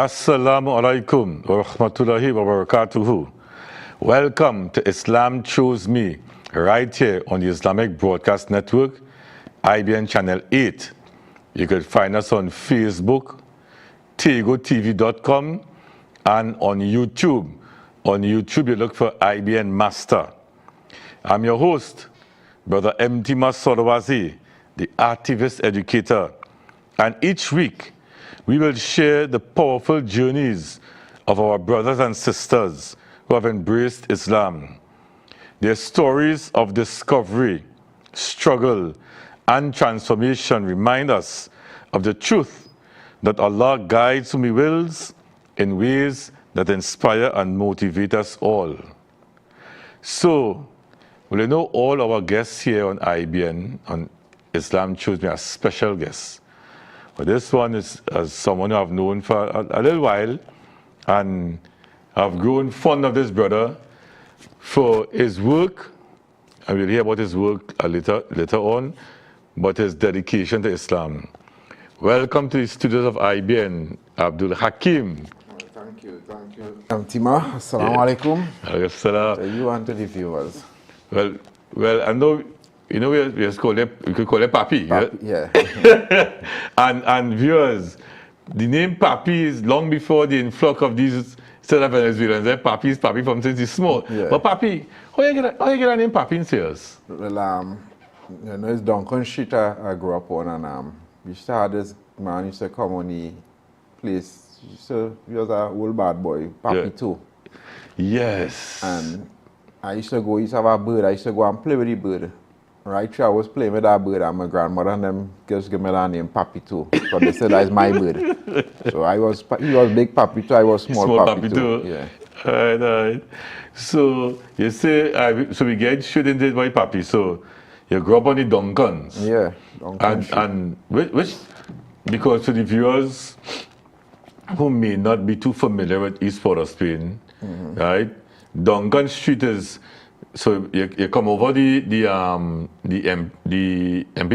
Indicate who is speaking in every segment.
Speaker 1: Assalamu alaikum wa rahmatullahi wa barakatuhu. Welcome to Islam Chose Me, right here on the Islamic Broadcast Network, IBN Channel 8. You can find us on Facebook, tegotv.com, and on YouTube. On YouTube, you look for IBN Master. I'm your host, Brother M.T. Masorowazi, the activist educator. And each week, we will share the powerful journeys of our brothers and sisters who have embraced Islam. Their stories of discovery, struggle, and transformation remind us of the truth that Allah guides whom He wills in ways that inspire and motivate us all. So, well, you know, all our guests here on IBN, on Islam Chose Me, are special guests. But this one is as someone I've known for a little while, and I've grown fond of this brother for his work, and we'll hear about his work later on, but his dedication to Islam. Welcome to the studios of IBN, Abdul Hakim.
Speaker 2: Thank you. Tima, assalamu alaikum. To you and to the viewers.
Speaker 1: Well, I know. You know, we could call it Papi.
Speaker 2: Yeah.
Speaker 1: and viewers, the name Papi is long before the influx of these South Venezuelans. Papi is Papi from since he's small.
Speaker 2: Yeah.
Speaker 1: But Papi, how you get a name Papi in serious?
Speaker 2: Well, you know, it's Duncan Street I grew up on, and we used to have this man used to come on the place. He was an old bad boy, Papi too.
Speaker 1: Yes.
Speaker 2: And I used to have a bird. I used to go and play with the bird. Right, I was playing with that bird, and my grandmother and them just give me that name Papi too. But they said that's my bird. So he was big Papi too, I was small Papi too. Yeah.
Speaker 1: All right. So you say, so we get shoot into by Papi. So you grew up on the Duncans.
Speaker 2: Yeah.
Speaker 1: And which, because to the viewers who may not be too familiar with East Port of Spain, right? Duncan Street is. So you come over the MP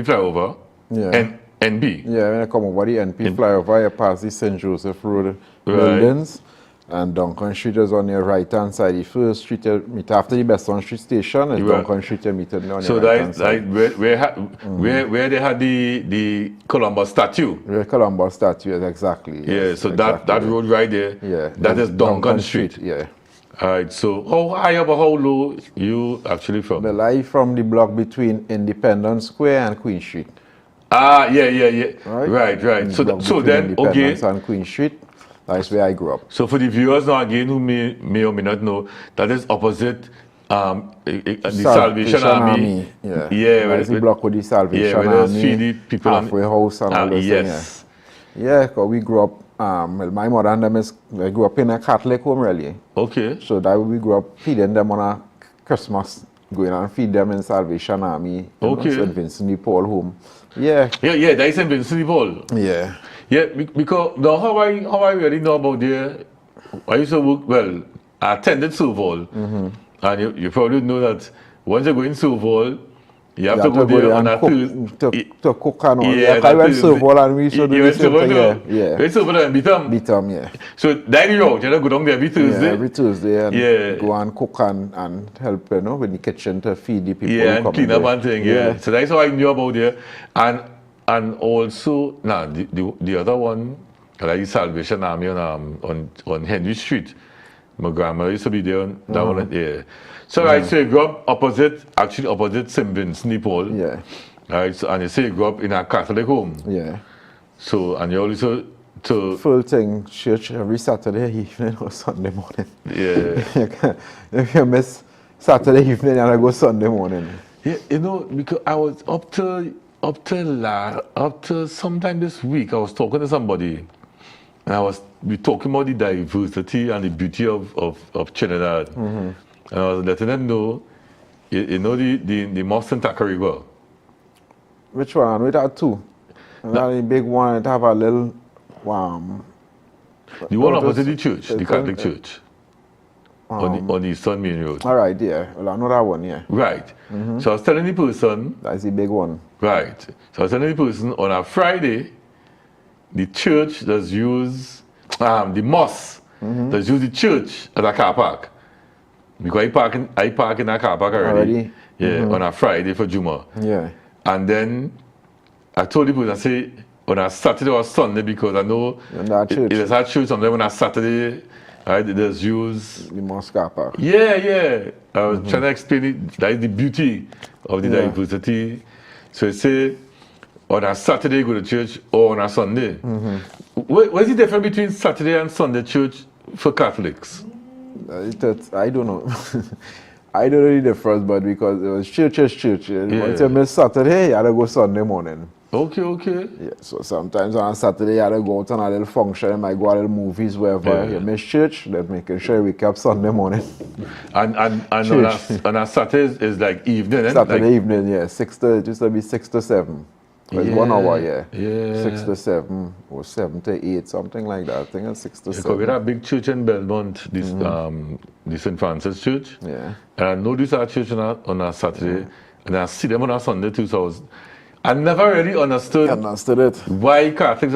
Speaker 1: flyover,
Speaker 2: yeah.
Speaker 1: NP.
Speaker 2: Yeah, when I come over the NP flyover, you pass the St. Joseph Road buildings, and Duncan Street is on your right hand side. The first street you meet after the Besson Street station, and Duncan Street you meet on your right hand side.
Speaker 1: Where they had the Columbus statue.
Speaker 2: Where Columbus statue is exactly.
Speaker 1: Yeah,
Speaker 2: yes,
Speaker 1: so
Speaker 2: exactly.
Speaker 1: that road right there.
Speaker 2: Yeah,
Speaker 1: that is Duncan Street.
Speaker 2: Yeah.
Speaker 1: All right, so how high up or how low you actually from?
Speaker 2: Well, I from the block between Independence Square and Queen Street.
Speaker 1: Yeah. Right. So then,
Speaker 2: Independence and Queen Street, that's where I grew up.
Speaker 1: So for the viewers now again who may or may not know, that is opposite the Salvation Army.
Speaker 2: Yeah. That's the block with the Salvation Army.
Speaker 1: Feed the people
Speaker 2: halfway house and all those things. Yeah, because we grew up. Well, my mother and them I grew up in a Catholic home, really.
Speaker 1: Okay.
Speaker 2: So that we grew up feeding them on a Christmas, going and feed them in Salvation Army.
Speaker 1: Okay.
Speaker 2: St. Vincent de Paul home. Yeah.
Speaker 1: Yeah, that is St. Vincent de Paul.
Speaker 2: Yeah.
Speaker 1: Yeah, because now how I really know about there, I used to work, well, I attended Soval. And you probably know that once you go in Soval, you have to go there on a Tuesday.
Speaker 2: To cook and all.
Speaker 1: Yeah,
Speaker 2: I went Soval and we used to do the same thing.
Speaker 1: Yeah. Went Soval and
Speaker 2: Bitam, yeah.
Speaker 1: So that you know, go down there every Tuesday.
Speaker 2: Yeah, every Tuesday and go and cook and help, you know, with the kitchen to feed the people.
Speaker 1: Yeah, and clean up and thing, yeah. So that's how I knew about there. And also, the other one, like the Salvation Army on Henry Street. My grandmother used to be there on that one, yeah. So I say you grew up opposite St. Vincent de Paul.
Speaker 2: Yeah.
Speaker 1: Right, so, and you say you grew up in a Catholic home.
Speaker 2: Yeah.
Speaker 1: So, and you also
Speaker 2: full thing church every Saturday evening or Sunday morning.
Speaker 1: Yeah.
Speaker 2: If you miss Saturday evening and I go Sunday morning.
Speaker 1: Yeah, you know, because I was up to sometime this week, I was talking to somebody, and we talking about the diversity and the beauty of Trinidad. And I was letting them know, you know the mosque in Tacarigua.
Speaker 2: Which one? We had two. The big one, it have a little
Speaker 1: the one opposite the church, the Catholic church. on the Eastern Main Road.
Speaker 2: All right, yeah. Well, I know that one, yeah.
Speaker 1: Right. So I was telling the person.
Speaker 2: That's the big one.
Speaker 1: Right. So I was telling the person on a Friday, the church does use the mosque, there's use the church as a car park. Because I park in a car park already. Yeah, on a Friday for Juma.
Speaker 2: Yeah.
Speaker 1: And then I told people, I say, on a Saturday or Sunday, because I know
Speaker 2: In that church.
Speaker 1: it is a church sometimes on a Saturday, right, there's use.
Speaker 2: The mosque car park.
Speaker 1: Yeah. I was trying to explain it. That is the beauty of the diversity. So I say, on a Saturday go to church or on a Sunday. What's the difference between Saturday and Sunday church for Catholics?
Speaker 2: I don't know. I don't know the difference, but because it was church is church. Once you miss Saturday, you had to go Sunday morning.
Speaker 1: Okay.
Speaker 2: Yeah, so sometimes on Saturday you had to go out on a little function, you might go a little movies, wherever. You miss church, then making sure you wake up Sunday morning.
Speaker 1: And on a Saturday is like evening,
Speaker 2: Saturday evening, yeah. It used to be 6 to 7. It's 1 hour, yeah. 6 to 7 or 7 to 8, something like that. I think it's 6 to 7.
Speaker 1: We had a big church in Belmont, this the St. Francis Church.
Speaker 2: Yeah.
Speaker 1: And I know this are church on a Saturday, and I see them on a Sunday too. So I never really understood
Speaker 2: it.
Speaker 1: why Catholics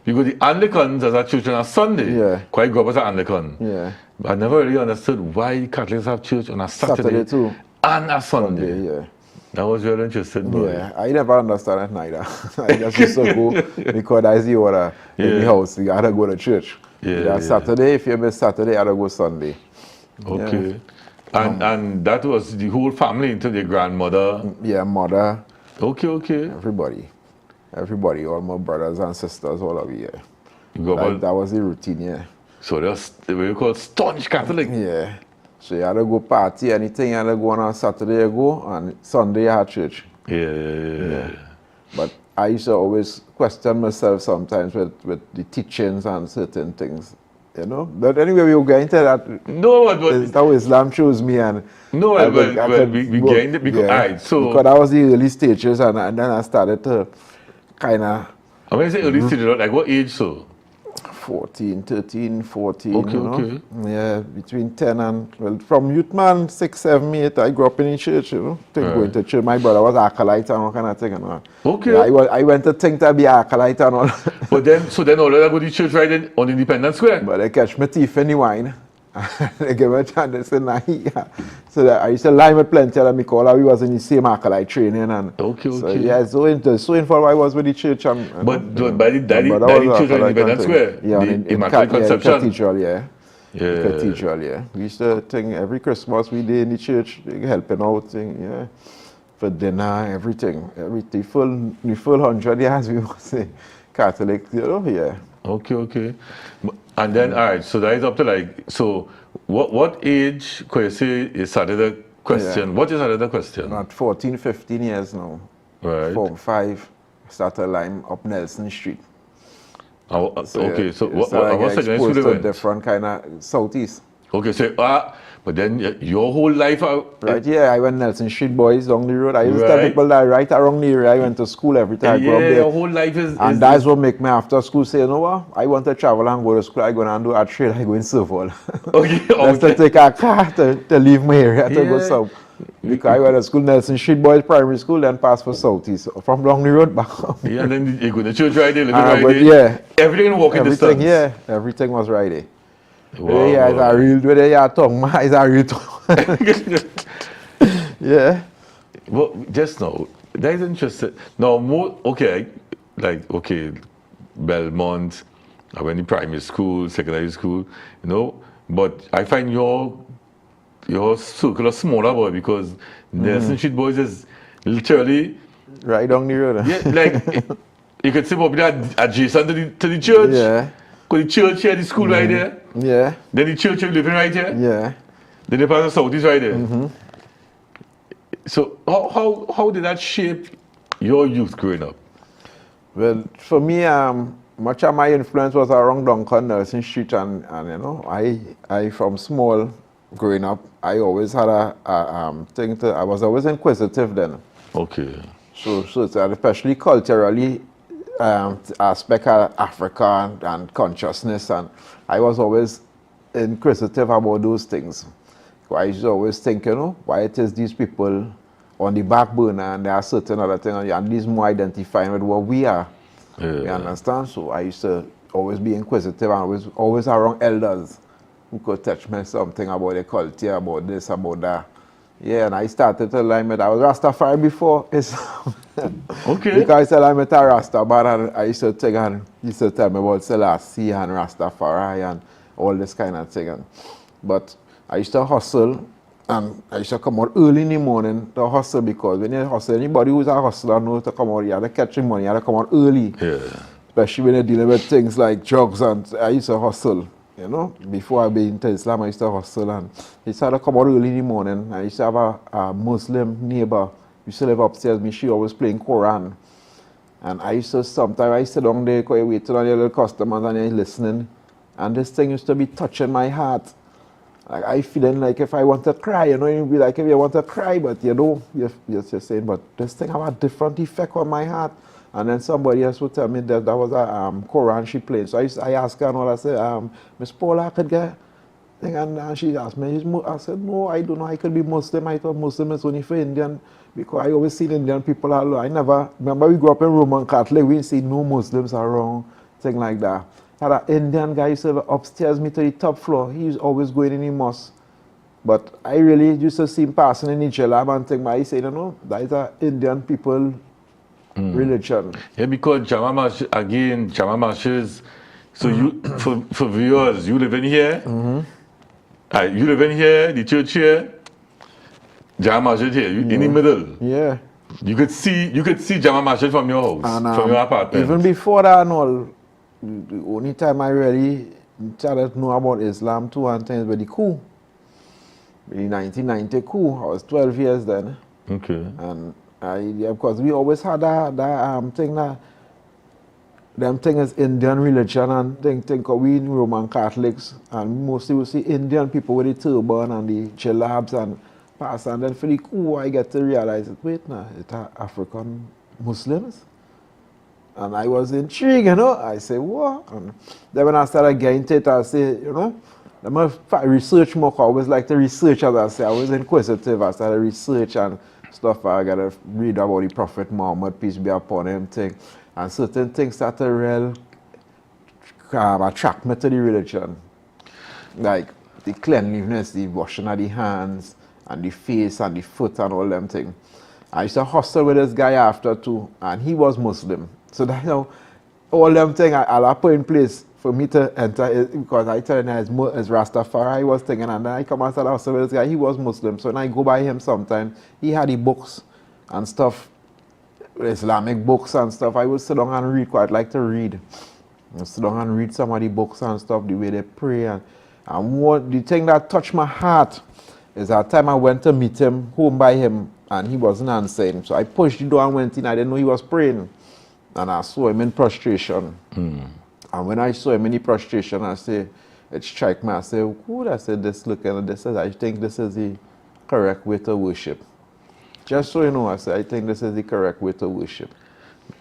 Speaker 1: because the Anglicans as a church on a Sunday.
Speaker 2: Yeah.
Speaker 1: Quite grew up as an Anglican.
Speaker 2: Yeah.
Speaker 1: But I never really understood why Catholics have church on a Saturday
Speaker 2: too.
Speaker 1: and a Sunday.
Speaker 2: Yeah.
Speaker 1: I was really interested. Boy.
Speaker 2: Yeah, I never understand it neither. I just used to go because that's the order in the house. You gotta go to church.
Speaker 1: Yeah.
Speaker 2: Saturday, if you miss Saturday, you gotta go Sunday.
Speaker 1: Okay. And that was the whole family into the grandmother.
Speaker 2: Yeah, mother.
Speaker 1: Okay.
Speaker 2: Everybody, all my brothers and sisters, all of you.
Speaker 1: Yeah.
Speaker 2: That was the routine, yeah.
Speaker 1: So that's what you call staunch Catholic.
Speaker 2: Yeah. So you had to go party, anything you had to go on Saturday you go, and Sunday you had church.
Speaker 1: Yeah.
Speaker 2: But I used to always question myself sometimes with the teachings and certain things. You know? But anyway, we will get into that.
Speaker 1: No,
Speaker 2: That's how Islam chose me. And
Speaker 1: no,
Speaker 2: I
Speaker 1: we
Speaker 2: go-
Speaker 1: gained it because, alright, so.
Speaker 2: because that was the early stages, and then I started to kind of
Speaker 1: I mean, say early stage, like what age so?
Speaker 2: 14, 13, 14,
Speaker 1: Okay,
Speaker 2: you know?
Speaker 1: okay.
Speaker 2: Yeah, between 10 and, well, from youth man, 6, 7, 8, I grew up in the church, you know, going to church. My brother was acolyte and all kind of thing, you know.
Speaker 1: Okay.
Speaker 2: Yeah, I went to think to be acolyte and all.
Speaker 1: But then all of that go to church right in, on Independence Square.
Speaker 2: But they catch my teeth in the wine. They give me a chance, they say, nah, yeah. So that I used to lie with plenty of them because we was in the same acolyte training. And
Speaker 1: Okay.
Speaker 2: so, yeah, so involved I was with the church.
Speaker 1: But by the
Speaker 2: was
Speaker 1: church on
Speaker 2: acolyte
Speaker 1: Independence
Speaker 2: and
Speaker 1: Square,
Speaker 2: thing. Yeah,
Speaker 1: the
Speaker 2: in
Speaker 1: Immaculate Conception.
Speaker 2: Cathedral, yeah.
Speaker 1: Yeah.
Speaker 2: Cathedral, yeah. We used to think every Christmas we did in the church, helping out, thing, yeah. For dinner, everything. The full 100 years we was a Catholic, you know, yeah.
Speaker 1: Okay. And then, all right, so that is up to like, so what age could you say is started the question?
Speaker 2: Yeah.
Speaker 1: What is started the question?
Speaker 2: At 14, 15 years now.
Speaker 1: Right.
Speaker 2: 4, 5, started line up Nelson Street.
Speaker 1: Okay, so what
Speaker 2: I
Speaker 1: secondary school
Speaker 2: exposed
Speaker 1: you
Speaker 2: to
Speaker 1: went?
Speaker 2: different kind of southeast.
Speaker 1: Okay, so, but then your whole life,
Speaker 2: Right, yeah, I went Nelson Street Boys down the road. I used to tell
Speaker 1: Right.
Speaker 2: people that right around the area, I went to school every time I grew up
Speaker 1: yeah,
Speaker 2: there.
Speaker 1: your whole life is
Speaker 2: And that's what make me after school say, you know what, I want to travel and go to school, I go and do a trade, I go in Serval.
Speaker 1: okay.
Speaker 2: Just to take a car to leave my area to go
Speaker 1: Yeah.
Speaker 2: south. Because I went to school, Nelson Street Boys Primary School, then pass for Southeast. From down the road back home.
Speaker 1: Yeah, and then you go to church right there, living
Speaker 2: Ah,
Speaker 1: right
Speaker 2: but
Speaker 1: there.
Speaker 2: yeah.
Speaker 1: Everything walking
Speaker 2: Everything,
Speaker 1: distance.
Speaker 2: yeah, everything was right there.
Speaker 1: Wow,
Speaker 2: Yeah, it's
Speaker 1: wow.
Speaker 2: a real, whether you tongue, it's a real tongue. Yeah.
Speaker 1: Well, just now, that is interesting. Now, Belmont, I went in primary school, secondary school, you know, but I find your circle is smaller, boy, because Nelson Street Boys is literally,
Speaker 2: Right down the road.
Speaker 1: yeah, like, you could say probably adjacent to the church.
Speaker 2: Yeah.
Speaker 1: Because the church here, the school right there,
Speaker 2: Yeah.
Speaker 1: then the church you're living right here,
Speaker 2: Yeah.
Speaker 1: then the pastor Southeast right there. So how did that shape your youth growing up?
Speaker 2: Well, for me, much of my influence was around Duncan, Nelson Street, and you know, I from small growing up, I always had a thing I was always inquisitive then.
Speaker 1: Okay.
Speaker 2: So it's especially culturally aspect of Africa and consciousness, and I was always inquisitive about those things. So I used to always think, you know, why it is these people on the back burner and there are certain other things, and these more identifying with what we are.
Speaker 1: Yeah.
Speaker 2: You understand? So I used to always be inquisitive and always around elders who could teach me something about the culture, about this, about that. Yeah, and I started to learn that I was Rastafari before Islam.
Speaker 1: Okay.
Speaker 2: Because I said I met a Rasta, but I used to take and he used to tell me about Selassie and Rastafari and all this kind of thing. But I used to hustle and I used to come out early in the morning to hustle because when you hustle, anybody who's a hustler knows to come out, you have to catch your money, you have to come out early.
Speaker 1: Yeah.
Speaker 2: Especially when you're dealing with things like drugs and I used to hustle. You know, before I be into Islam, I used to hustle and I used to come out early in the morning. I used to have a Muslim neighbor. We used to live upstairs, me, she always playing Quran. And I used to, sometimes I sit down there, waiting on the little customers and you're listening. And this thing used to be touching my heart. Like I feeling like if I want to cry, you know, you'd be like if you want to cry, but you know, you're saying, but this thing have a different effect on my heart. And then somebody else would tell me that was a Quran she played. So I asked her and all, I said, Miss Paula, I could get, and she asked me, I said, no, I don't know, I could be Muslim. I thought Muslim is only for Indian, because I always seen Indian people alone. I never, remember we grew up in Roman Catholic, we didn't see no Muslims around, thing like that. Had an Indian guy used to upstairs me to the top floor. He was always going in the mosque. But I really used to see him passing in the jalab and thing, but I said, no, that is an Indian people religion.
Speaker 1: Yeah, because Jama Masjid, so you, for viewers, you live in here, you live in here, the church here, Jama Masjid here, you, in the middle.
Speaker 2: Yeah.
Speaker 1: You could see Jama Masjid from your house,
Speaker 2: And,
Speaker 1: from your apartment.
Speaker 2: even before that and all, the only time I really started to know about Islam too and things were the coup. The 1990 coup, I was 12 years then.
Speaker 1: Okay.
Speaker 2: And because we always had that thing that them thing is Indian religion and think we Roman Catholics and mostly we see Indian people with the turban and the jalabs and pass, and then for the coup I get to realize that wait now, it's African Muslims. And I was intrigued, you know. I say, what? And then when I started getting into it, I say, you know, I'm going to research more. I always like to research, as I say. I was inquisitive. I started research and stuff. I got to read about the Prophet Muhammad, peace be upon him, thing. And certain things started real attract me to the religion. Like the cleanliness, the washing of the hands, and the face, and the foot, and all them things. I used to hustle with this guy after too, and he was Muslim. So that, you know, all them things I'll put in place for me to enter it, because I tell him as Rastafari I was thinking, and then I come and start hustle with this guy, he was Muslim. So when I go by him sometimes, he had the books and stuff, Islamic books and stuff. I would sit down and read, quite like to read. I sit down and read some of the books and stuff, the way they pray. And what the thing that touched my heart is that time I went to meet him, home by him, and he wasn't answering. So I pushed the door and went in. I didn't know he was praying. And I saw him in prostration. And when I saw him in the prostration, I said, it struck me. I said, who I said this looking at this? I think this is the correct way to worship. Just so you know, I said, I think this is the correct way to worship.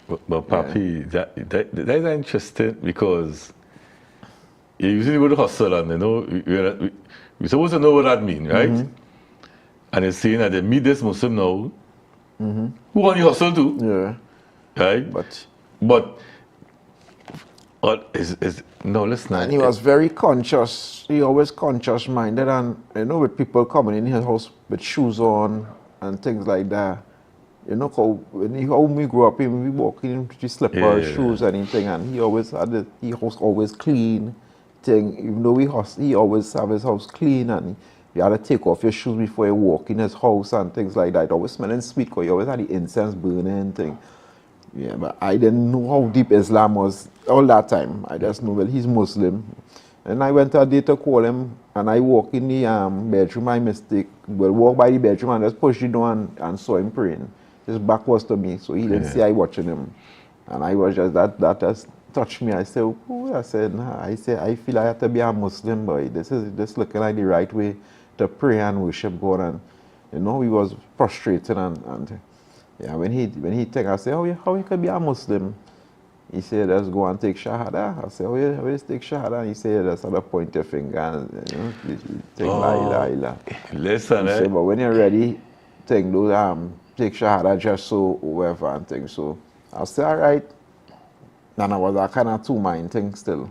Speaker 1: But Papi, that is interesting because you usually go to hustle and you know, we're supposed to know what that means, right? And it's saying that they meet this Muslim now, who want you hustle too.
Speaker 2: Yeah.
Speaker 1: Right? But no, listen.
Speaker 2: And he was very conscious. He always conscious minded, and you know, with people coming in his house with shoes on and things like that. You know, how we grew up, we walk in with slippers, shoes, anything, and he always had he house always clean. Thing, even though he always have his house clean, and you had to take off your shoes before you walk in his house and things like that. Always smelling sweet, because he always had the incense burning thing. Yeah, but I didn't know how deep Islam was all that time. I just know, well, he's Muslim. And I went a day to call him, and I walk in the bedroom, I walk by the bedroom and just push the door and saw him praying. His back was to me, so he didn't see I watching him. And I was just, that just touched me. I said, oh, I said, nah. I feel I have to be a Muslim, boy. This is looking like the right way to pray and worship God. And, you know, he was frustrated and yeah, when he think, I say, how you could be a Muslim? He said, let's go and take Shahada. I said, how you take Shahada? And he said, that's how to point your finger and, you know, you take la ilaha illallah.
Speaker 1: Listen,
Speaker 2: Said, but when you're ready, take those, take Shahada just so whoever and things. So I said, all right. And I was a kind of two-mind thing still.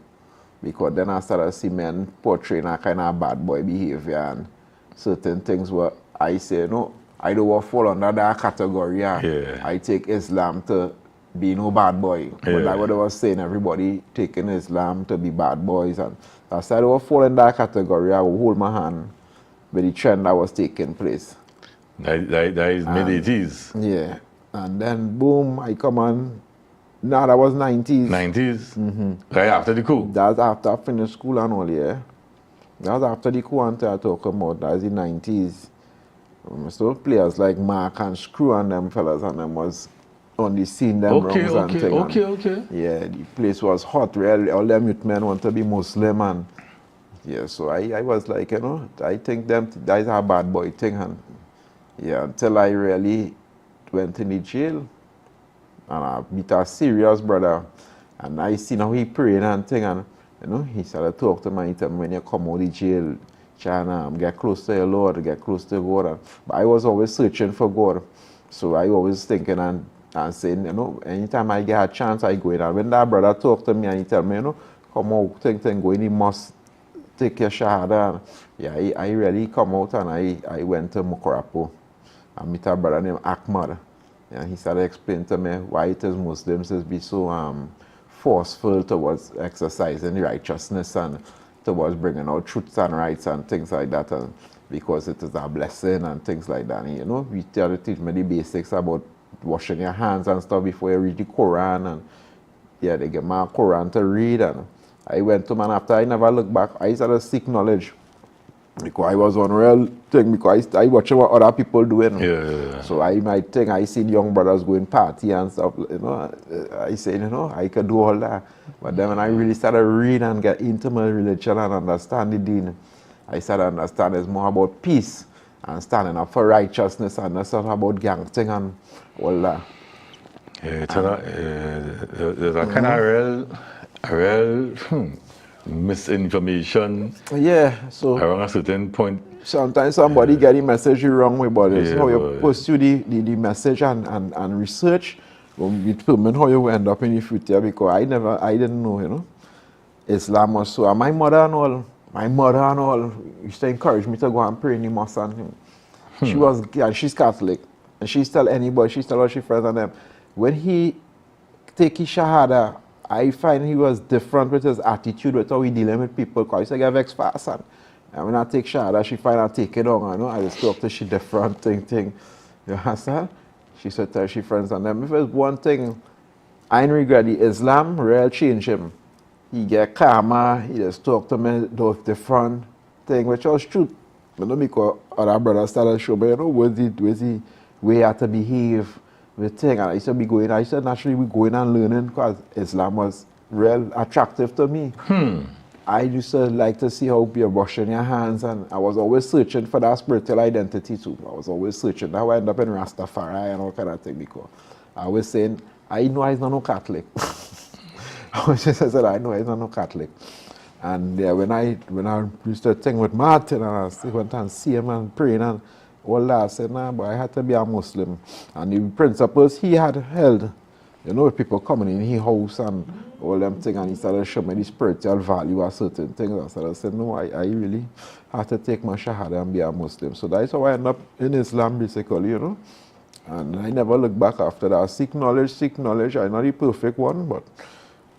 Speaker 2: Because then I started to see men portraying a kind of bad boy behavior and certain things where I say, no, I don't want to fall under that category.
Speaker 1: Yeah.
Speaker 2: I take Islam to be no bad boy. But
Speaker 1: Yeah.
Speaker 2: that's what I was saying, everybody taking Islam to be bad boys. And I said I don't want to fall in that category. I will hold my hand with the trend that was taking place.
Speaker 1: That is mid-80s.
Speaker 2: Yeah. And then boom, I come on. No, that was 90s.
Speaker 1: 90s? Right after the coup.
Speaker 2: That was after I finished school and all, yeah. That was after the coup until I talk about. That was the 90s. So players like Mark and Screw and them fellas and them was on the scene, them
Speaker 1: Okay,
Speaker 2: rounds and thing.
Speaker 1: okay.
Speaker 2: Yeah, the place was hot, really. All them youth men want to be Muslim and yeah, so I was like, you know, I think them that is a bad boy thing and yeah, until I really went in the jail and I meet a serious brother and I seen how he praying and thing and you know, he started to talk to me, he tell me when you come out of the jail, try and get close to your Lord, get close to God. But I was always searching for God. So I always thinking and saying, you know, anytime I get a chance, I go in. And when that brother talk to me and he tell me, you know, come out, think, go in, you must take your shahada. Yeah, I really come out and I went to Mokorapo. I met a brother named Ahmad. And he started explaining to me why it is Muslims is be so forceful towards exercising righteousness and towards bringing out truths and rights and things like that, and because it is a blessing and things like that. And, you know, we try to teach me the basics about washing your hands and stuff before you read the Quran. And yeah, they get my Quran to read. And I went to man after I never looked back. I started to seek knowledge because I was on real thing because I watching what other people doing.
Speaker 1: Yeah.
Speaker 2: So I might think I seen young brothers going party and stuff, you know. I say, you know, I could do all that. But then when I really started reading and get into my religion and understand the deen, I started to understand it's more about peace and standing up for righteousness and not about gang thing and all that.
Speaker 1: Yeah, it's there's a kind of real misinformation
Speaker 2: Yeah, so
Speaker 1: around a certain point.
Speaker 2: sometimes somebody get the message wrong way, but it's
Speaker 1: Yeah,
Speaker 2: how you
Speaker 1: boy.
Speaker 2: pursue the message and research will determine how you end up in the future, because I didn't know, you know. Islam was so, and my mother and all used to encourage me to go and pray in the mosque and him. She's Catholic, and she's tell anybody, she's tell all she friends and them, when he take his shahada, I find he was different with his attitude, with how he dealing with people, because he used to get vexed fast. And when I take shahada, she find I take it on, you know, I just talk to she different thing. You understand? She said tell she friends and them, if there's one thing, I ain't regret the Islam, real change him. He get calmer, he just talk to me, those different thing, which was true. But not because other brothers started to show me, you know, where's the way how to behave with thing. And I used to be going, I used to naturally be going and learning because Islam was real attractive to me. I used to like to see how you're washing your hands, and I was always searching for that spiritual identity too. I was always searching. That's why I ended up in Rastafari and all kind of thing, because I was saying, I know I'm not no Catholic. I said, I know I'm not no Catholic. And yeah, when I used to think with Martin and I went and see him and praying and all that, I said, nah, but I had to be a Muslim. And the principles he had held, you know, people coming in his house and all them things, and he started showing me the spiritual value of certain things. I said, no, I really have to take my shahada and be a Muslim. So that's how I ended up in Islam, basically, you know. And I never look back after that. Seek knowledge. I'm not the perfect one, but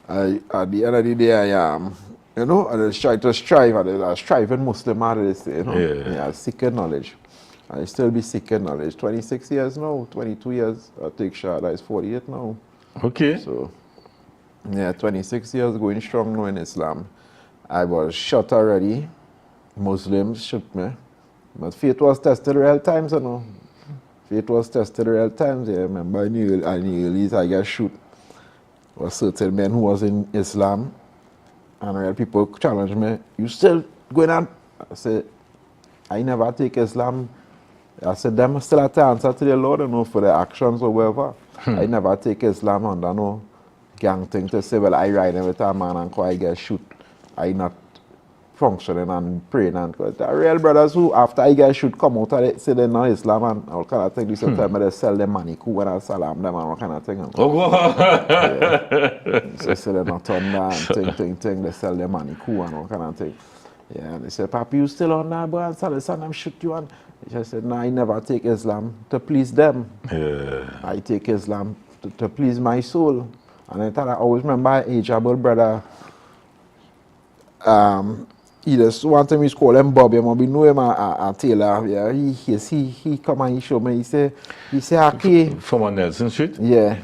Speaker 2: at the end of the day, I am, you know, I just try to strive. I striving Muslim, I say, you know.
Speaker 1: Yeah.
Speaker 2: Seeking knowledge. I still be seeking knowledge. 26 years now, 22 years. I take shahada, is 48 now.
Speaker 1: Okay.
Speaker 2: So, yeah, 26 years going strong now in Islam. I was shot already. Muslims shoot me. But faith was tested real times, you know. Faith was tested real times. Yeah, I remember in the early I got shoot. There was certain men who was in Islam, and real people challenged me, you still going on? I said, I never take Islam. I said, them still have to answer to the Lord, you know, for their actions or whatever. I never take Islam under no gang thing to say, well, I ride every time man and I get shoot. I not functioning and praying and because the real brothers who after I guys should come out of it, say they're not Islam and all kind of thing. This time they sell them money, cool and salam them and all kind of thing.
Speaker 1: Oh, wow.
Speaker 2: So say they're not on that and thing, they sell them money, cool and all kind of thing. Yeah, and they said, Papi, you still on that, boy? And so son, I'm shoot you on. He just said, no, I never take Islam to please them.
Speaker 1: Yeah.
Speaker 2: I take Islam to please my soul. And I thought I always remember my age-able brother. He just one time he called him Bobby, maybe know him a Taylor. Yeah, he come and he show me. He say okay.
Speaker 1: From on Nelson Street?
Speaker 2: Yeah.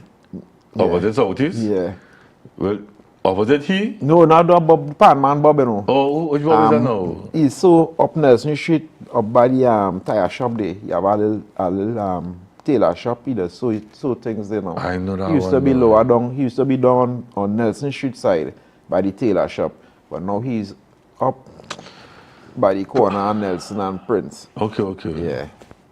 Speaker 1: Opposite Southeast?
Speaker 2: Yeah.
Speaker 1: Well, opposite he?
Speaker 2: No, not the Bob Pan man Bobby no.
Speaker 1: Oh, which one is that now?
Speaker 2: He's so up Nelson Street, up by the tire shop there. He have a little tailor shop. He does so things there now.
Speaker 1: I know that
Speaker 2: He used to
Speaker 1: one
Speaker 2: be
Speaker 1: now.
Speaker 2: lower down. He used to be down on Nelson Street side by the tailor shop. But now he's up by the corner of Nelson and Prince.
Speaker 1: Okay.
Speaker 2: Yeah.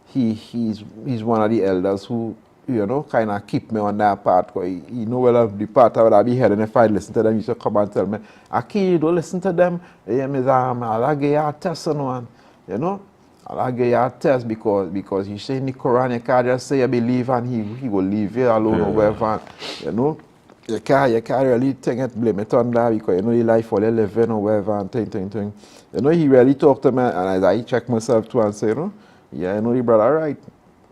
Speaker 2: He's one of the elders who, you know, kind of keep me on that part. Cause he know well the part I would have been hearing if I listen to them. He used to come and tell me, Aki, don't listen to them. I'll give you a test on one. You know? I'll give you a test because you say in the Quran, you can't just say you believe and he will leave you alone or whatever. You know? You can't really think it, blame it on that because you know the life all you living or whatever and thing. You know, he really talked to me and as I check myself too and say, you know, yeah, you know the brother right.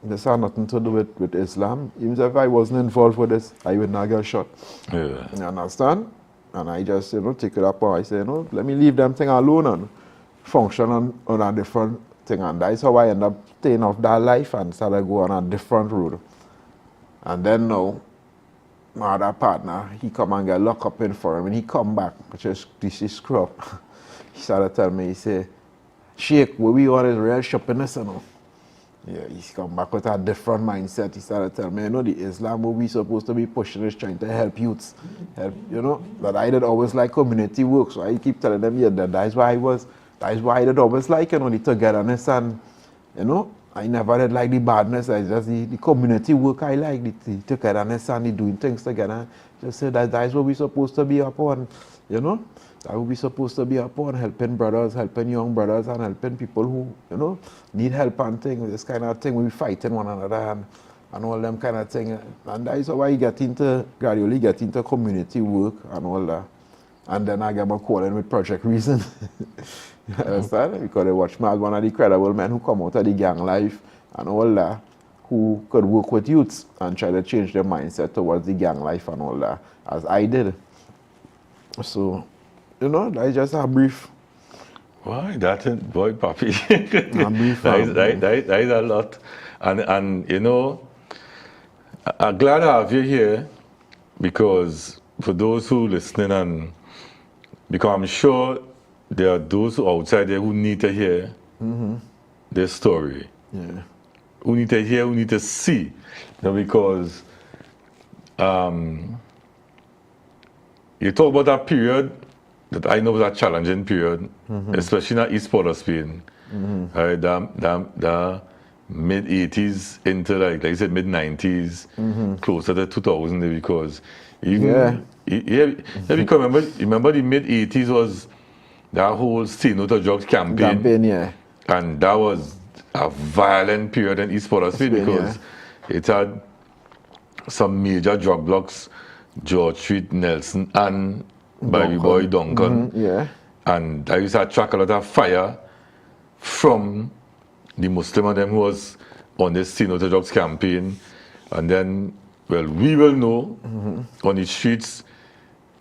Speaker 2: This had nothing to do with Islam. Even if I wasn't involved with this, I would not get shot.
Speaker 1: Yeah.
Speaker 2: You understand? And I just, you know, take it up and I say, you know, let me leave them thing alone and function on a different thing. And that's how I end up staying off that life and started going on a different road. And then now, my other partner, he come and get locked up in for him. And he come back, which is this is screw up. He started telling me, he said, Sheikh, what we want is real shoppiness, you know. Yeah, he's come back with a different mindset. He started telling me, you know, the Islam what we supposed to be pushing is trying to help youths. You know, that I did always like community work. So I keep telling them, yeah, that's why I did always like, you know, the togetherness and, you know, I never did like the badness. I just the community work I like, the togetherness and the doing things together. Just say that's what we supposed to be upon, you know. That what we supposed to be upon, helping brothers, helping young brothers and helping people who, you know, need help and things. This kind of thing, we fighting one another and all them kind of thing. And that is how I gradually get into community work and all that. And then I get my calling with Project Reason. You understand? Because they watch me as one of the credible men who come out of the gang life and all that, who could work with youths and try to change their mindset towards the gang life and all that, as I did. So, you know, that's just a brief.
Speaker 1: Why? That's it, boy, Papi.
Speaker 2: A brief.
Speaker 1: That is a lot. And you know, I'm glad to have you here because for those who listening and because I'm sure there are those outside there who need to hear their story.
Speaker 2: Yeah.
Speaker 1: Who need to hear, who need to see. You know, because you talk about that period that I know was a challenging period, especially in East Port of Spain. Right, the mid-80s into like I said, mid-90s, closer to 2000 because even remember the mid-80s was that whole Stay No to Drugs campaign.
Speaker 2: Yeah.
Speaker 1: And that was a violent period in East Port of Spain because it had some major drug blocks, George Street, Nelson, and Baby Boy Duncan.
Speaker 2: Yeah.
Speaker 1: And I used to attract a lot of fire from the Muslim and them who was on this Stay No to Drugs campaign. And then, well, we will know on the streets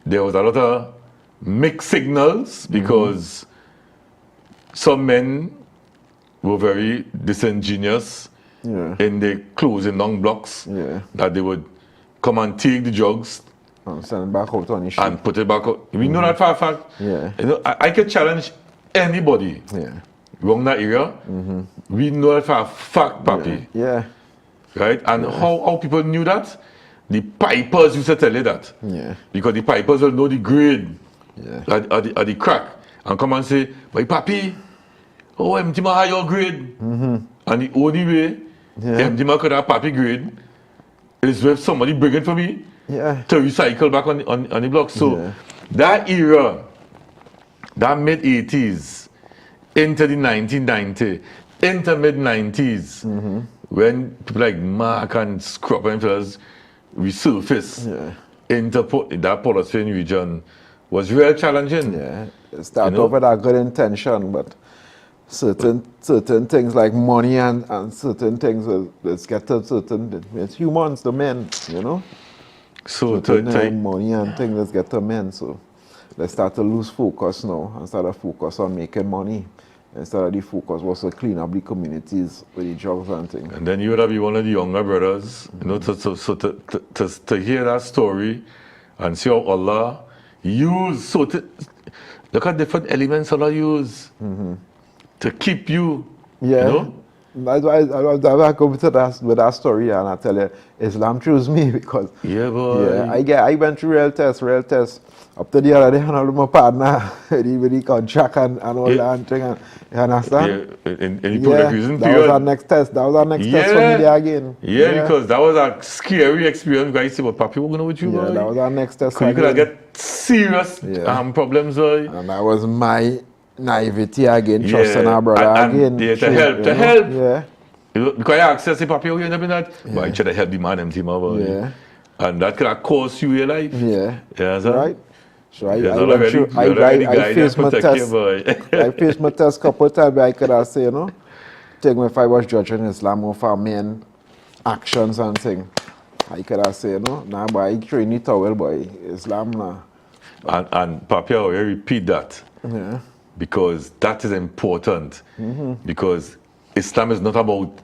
Speaker 1: there was a lot of mixed signals because some men were very disingenuous in the closing down blocks that they would come and take the drugs
Speaker 2: and send it back out on the street.
Speaker 1: and put it back out. We know that for a fact.
Speaker 2: Yeah.
Speaker 1: You know, I could challenge anybody wrong that area. We know that for a fact, Papi.
Speaker 2: Yeah.
Speaker 1: Right? And how people knew that? The pipers used to tell you that.
Speaker 2: Yeah.
Speaker 1: Because the pipers will know the grade
Speaker 2: Yeah.
Speaker 1: at the crack and come and say, "But Papi, oh, MTMA high your grade." And the only way MTMA could have Papi grade is if somebody bring it for me
Speaker 2: Yeah.
Speaker 1: to recycle back on the block. So that era that mid-80s into the 1990, into mid-90s, when people like Mark and Scrub and fellas resurface into that Port of Spain region was real challenging.
Speaker 2: Yeah, it started off with a good intention, but certain things like money and certain things let's get to certain, it's humans, the men, you know.
Speaker 1: So
Speaker 2: Money and things, let's get to men. So let's start to lose focus now and start to focus on making money. Instead of the focus was to clean up the communities with the drugs and things.
Speaker 1: and then you would have been one of the younger brothers, you know, to hear that story and see how Allah used, look at different elements Allah used to keep you,
Speaker 2: Yeah.
Speaker 1: you know.
Speaker 2: That's why I come to that with that story and I tell you, Islam chose me because
Speaker 1: Yeah, boy.
Speaker 2: I went through real tests. Up to the other day, and all my partner, with the contract and all that thing. And, you understand?
Speaker 1: Yeah, in the prison
Speaker 2: that was our next test. That was our next test for me there again.
Speaker 1: Yeah, because that was a scary experience. Guys say, but Papi, we're going to with you, boy.
Speaker 2: That was our next test.
Speaker 1: Because you could get serious problems, boy.
Speaker 2: And that was my naivety again, trusting our brother again.
Speaker 1: Yeah, to help.
Speaker 2: Yeah.
Speaker 1: Because I asked you, Papi, you end up in that? But I try to help the man empty, my boy.
Speaker 2: Yeah.
Speaker 1: And that could have cost you your life.
Speaker 2: Yeah.
Speaker 1: Yeah,
Speaker 2: right. So I
Speaker 1: faced
Speaker 2: my test. I faced my test a couple of times, but I could have said, you know, take me if I was judging Islam over men actions and things. I could have said, you know, nah, but I train it well, boy. Islam, nah.
Speaker 1: And Papi, I will repeat that.
Speaker 2: Yeah.
Speaker 1: Because that is important. Because Islam is not about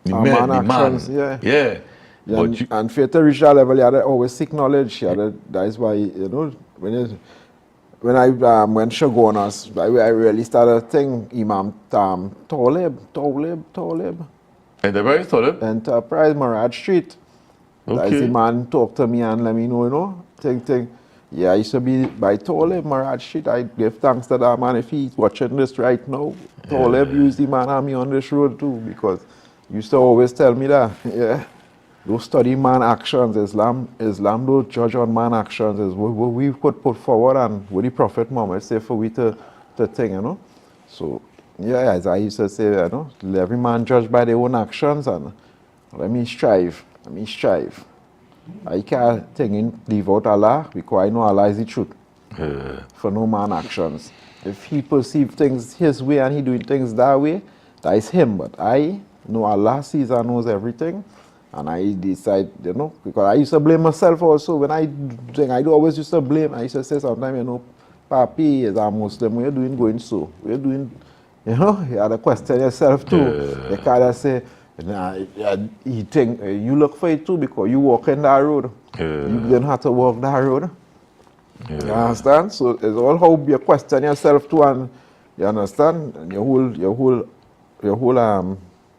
Speaker 1: the man, the
Speaker 2: actions,
Speaker 1: man.
Speaker 2: Yeah. And for you to reach that level, you have to always seek knowledge. That is why, you know, when I went Shogunas, I really started thinking Imam Talib.
Speaker 1: Enterprise Talib?
Speaker 2: Enterprise, Marad Street.
Speaker 1: Okay.
Speaker 2: That's the man talk to me and let me know, you know, think. Yeah, I used to be by Talib, Marad Street. I give thanks to that man. If he's watching this right now, Talib used the man on me on this road too, because he used to always tell me that, yeah. Don't study man actions. Islam don't judge on man actions. Is what we could put forward and what the Prophet Muhammad say for we to think, you know. So yeah, as I used to say, you know, let every man judge by their own actions and let me strive. I can't leave out Allah because I know Allah is the truth. For no man actions. If he perceives things his way and he doing things that way, that is him. But I know Allah sees and knows everything. And I decide, you know, because I used to blame myself also. When I do always used to blame. I used to say sometimes, you know, Papi is a Muslim, what are you doing going so? What are you doing, you know, you had to question yourself too. You can't say, nah, you think, you look for it too because you walk in that road. You don't have to walk that road. You understand? So it's all how you question yourself too, and you understand? And your whole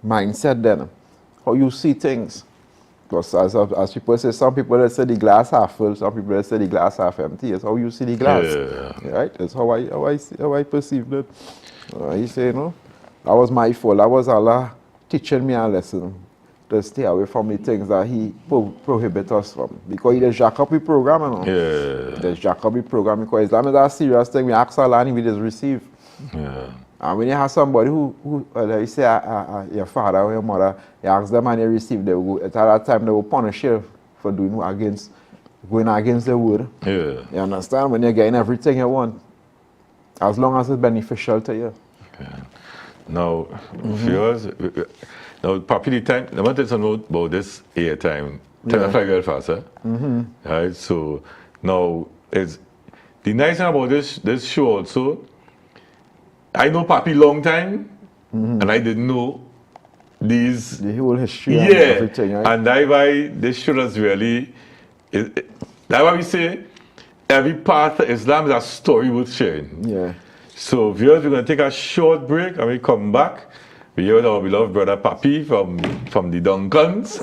Speaker 2: mindset then. How you see things. Because as people say, some people say the glass half full, some people say the glass half empty. It's how you see the glass. Right? It's how I perceive that. He say, you know, that was my fault. That was Allah teaching me a lesson to stay away from the things that he prohibit us from. Because he does Jacobi program, you know. There's Jacobi program because Islam is a serious thing. We ask Allah and we just receive. And when you have somebody who you say your father or your mother, you ask them and you receive, at that time they will punish you for going against the word. You understand? When you're getting everything you want, as long as it's beneficial to you.
Speaker 1: Now, viewers, now, Papi, the time, I want to tell you about this airtime. Time fly very fast, eh? Right, so now, it's the nice thing about this show also. I know Papi long time, and I didn't know the
Speaker 2: whole history and everything, right?
Speaker 1: And that's why this show is really, that's why we say every part of Islam is a story worth sharing. So viewers, we're going to take a short break and we come back. We hear our beloved brother Papi from the Duncans.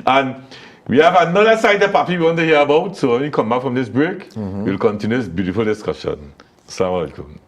Speaker 1: And we have another side of Papi we want to hear about. So when we come back from this break, we'll continue this beautiful discussion. Assalamu alaikum.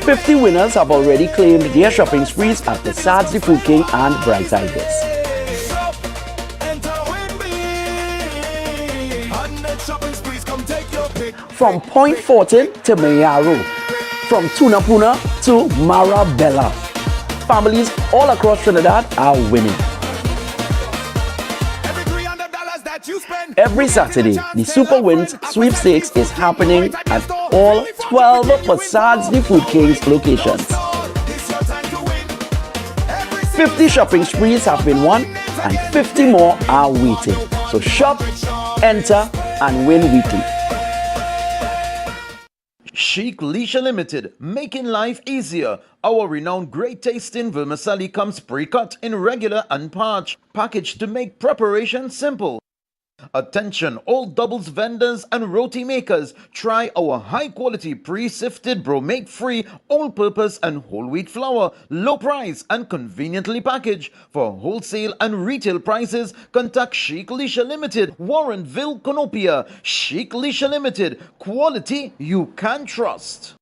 Speaker 3: 50 winners have already claimed their shopping sprees at Façades the Food King and Bright Ideas. From Point Fortin to Mayaro, from Tunapuna to Marabella, families all across Trinidad are winning. Every Saturday, the Super Wins Sweepstakes is happening at all 12 Façades the Food King's locations. 50 shopping sprees have been won and 50 more are waiting. So shop, enter and win weekly.
Speaker 4: Chic Leisure Limited, making life easier. Our renowned great tasting vermicelli comes pre-cut in regular and parch, packaged to make preparation simple. Attention all doubles vendors and roti makers, try our high quality pre-sifted bromate free all-purpose and whole wheat flour, low price and conveniently packaged. For wholesale and retail prices, contact Chic Leisure Limited, Warrenville, Conopia. Chic Leisure Limited, quality you can trust.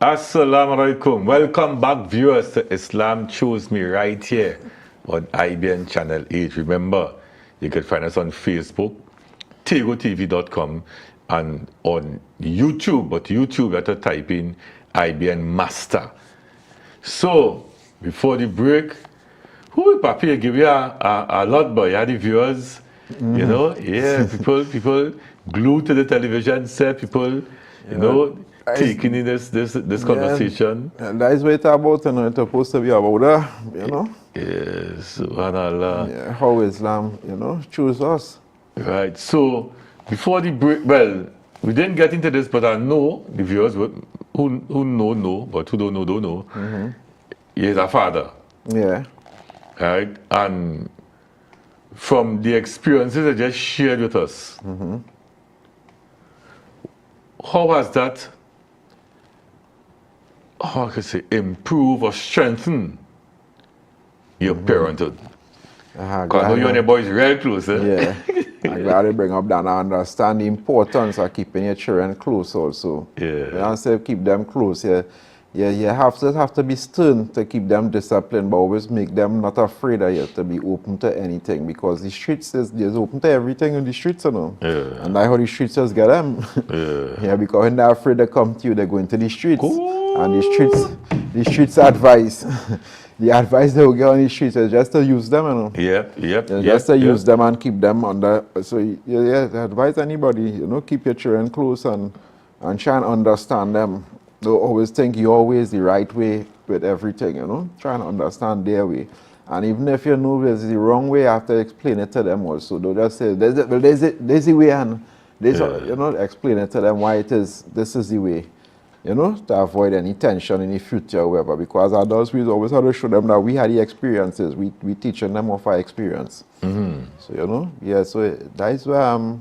Speaker 1: Assalamu alaikum. Welcome back, viewers, to Islam Choose Me right here on IBN Channel 8. Remember, you can find us on Facebook, tegotv.com, and on YouTube. But YouTube, you have to type in IBN Master. So, before the break, who Papi give you a lot, boy, yeah, the viewers, you know, yeah, people glued to the television set, people, you know, taking in this conversation.
Speaker 2: And that is what it's about, you know, it's supposed to be about that, you know.
Speaker 1: Yes, subhanallah.
Speaker 2: Yeah, how Islam, you know, choose us.
Speaker 1: Right, so before the break, well, we didn't get into this, but I know the viewers who know, but who don't know. He is a father.
Speaker 2: Yeah.
Speaker 1: Right, and from the experiences I just shared with us, how has that, how I could say, improve or strengthen your parenthood? Because I know you and your boys real close, eh?
Speaker 2: Yeah. I'm glad you bring up that. I understand the importance of keeping your children close also.
Speaker 1: Yeah.
Speaker 2: You know, say keep them close. You have to be stern to keep them disciplined, but always make them not afraid of you, to be open to anything, because the streets is open to everything in the streets, you know.
Speaker 1: Yeah.
Speaker 2: And that's how the streets just get them. Yeah, because when they're afraid to come to you, they go into the streets. And the streets advice. The advice they will get on the streets is just to use them, you know.
Speaker 1: Yep.
Speaker 2: Just to use them and keep them under. So advise anybody, you know, keep your children close and try and understand them. Don't always think you're always the right way with everything, you know. Try and understand their way. And even if you know there's the wrong way, you have to explain it to them also. Don't just say, there's the way, and you know, explain it to them why this is the way. You know, to avoid any tension in the future or whatever. Because adults, we always have to show them that we had the experiences. We teaching them of our experience. So, you know, yeah, so that's where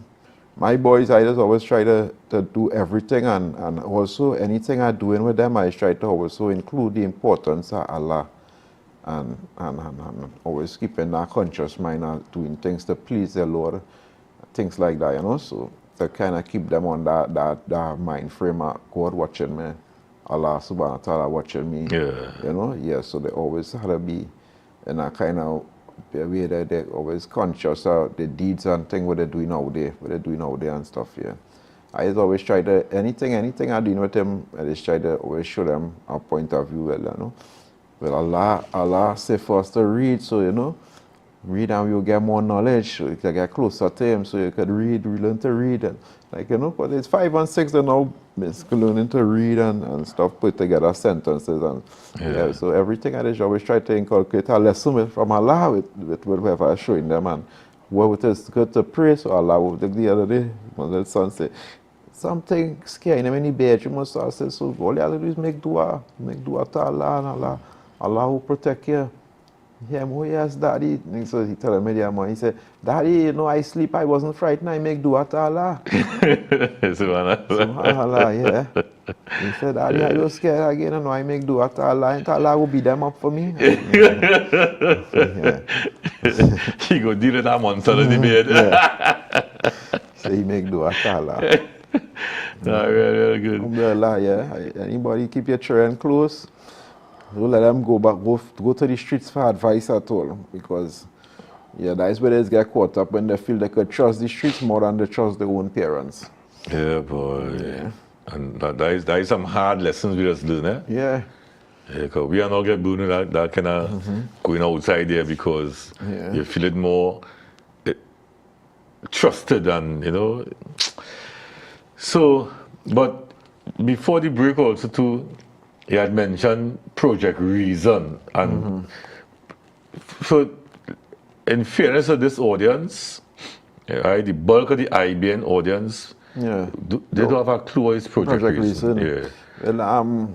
Speaker 2: my boys, I just always try to do everything, and also anything I'm doing with them, I try to also include the importance of Allah, and always keeping that conscious mind of doing things to please the Lord, things like that, you know. So to kind of keep them on that mind frame of God watching me, Allah subhanahu wa ta'ala watching me, you know. Yeah, so they always have to be in a kind of way that they're always conscious of the deeds and things what they're doing out there, and stuff, yeah. I just always try to, anything I'm doing with them, I just try to always show them a point of view, well, you know. Well, Allah say for us to read, so, you know, read and you'll get more knowledge, so you can get closer to him, so you could read, learn to read, and like, you know, but it's 5 and 6, they're now learning to read and stuff, put together sentences, and yeah, so everything I just always try to inculcate a lesson from Allah with whatever I'm showing them, and what it is good to pray. So Allah, like the other day, my little son said, something scaring him in the bedroom, so I said, so all you have to do is make dua to Allah, and Allah will protect you. Yeah, oh yes, Daddy. And so he told me, he said, Daddy, you know, I sleep, I wasn't frightened, I make dua to Allah. Subhanallah, yeah. He said, Daddy, are you scared again? And I make dua to Allah, and Allah will beat them up for me.
Speaker 1: He go deal with that monster in the bed.
Speaker 2: So he make dua to Allah.
Speaker 1: No, really good.
Speaker 2: Umbrella, yeah. Anybody keep your children close. Don't let them go to the streets for advice at all. Because, yeah, that's where they get caught up when they feel they could trust the streets more than they trust their own parents.
Speaker 1: Yeah, boy. Yeah. And that is some hard lessons we just learn, eh?
Speaker 2: Yeah.
Speaker 1: Yeah, because we are not get born with that kind of going outside there because
Speaker 2: Yeah.
Speaker 1: you feel it more trusted and, you know. So, but before the break also too, you had mentioned Project Reason. And so, in fairness of this audience, right, the bulk of the IBN audience,
Speaker 2: Yeah.
Speaker 1: they don't have a clue what is Project Reason.
Speaker 2: Reason.
Speaker 1: Yeah.
Speaker 2: Well,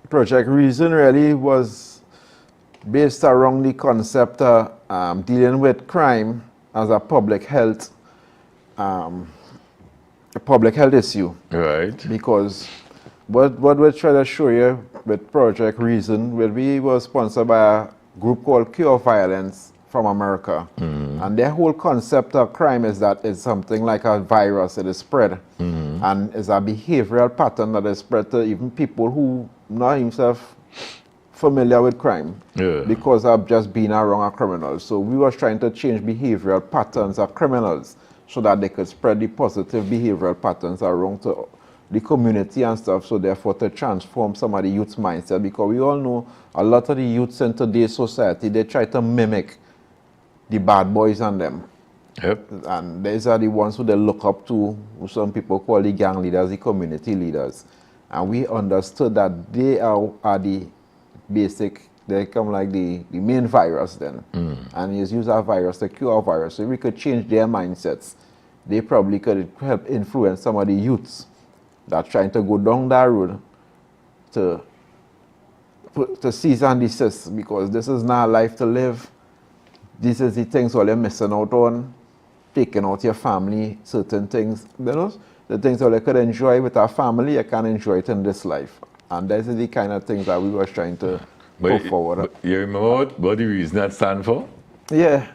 Speaker 2: Project Reason really was based around the concept of dealing with crime as a public health issue.
Speaker 1: Right.
Speaker 2: Because what we're trying to show you with Project Reason, we were sponsored by a group called Cure Violence from America. And their whole concept of crime is that it's something like a virus that is spread. And it's a behavioral pattern that is spread to even people who not himself familiar with crime.
Speaker 1: Yeah.
Speaker 2: Because of just being around a criminal. So we were trying to change behavioral patterns of criminals so that they could spread the positive behavioral patterns around to the community and stuff, so therefore to transform some of the youth's mindset. Because we all know a lot of the youths in today's society, they try to mimic the bad boys and them.
Speaker 1: Yep.
Speaker 2: And these are the ones who they look up to, who some people call the gang leaders, the community leaders. And we understood that they are the basic, they come like the main virus then. And he's used our virus to cure our virus. So if we could change their mindsets, they probably could help influence some of the youths that are trying to go down that road to cease and desist, because this is not a life to live. This is the things all you're missing out on, taking out your family, certain things, you know, the things that you could enjoy with our family, you can't enjoy it in this life. And this is the kind of things that we were trying to go forward.
Speaker 1: But you remember what the reason that stand for?
Speaker 2: Yeah.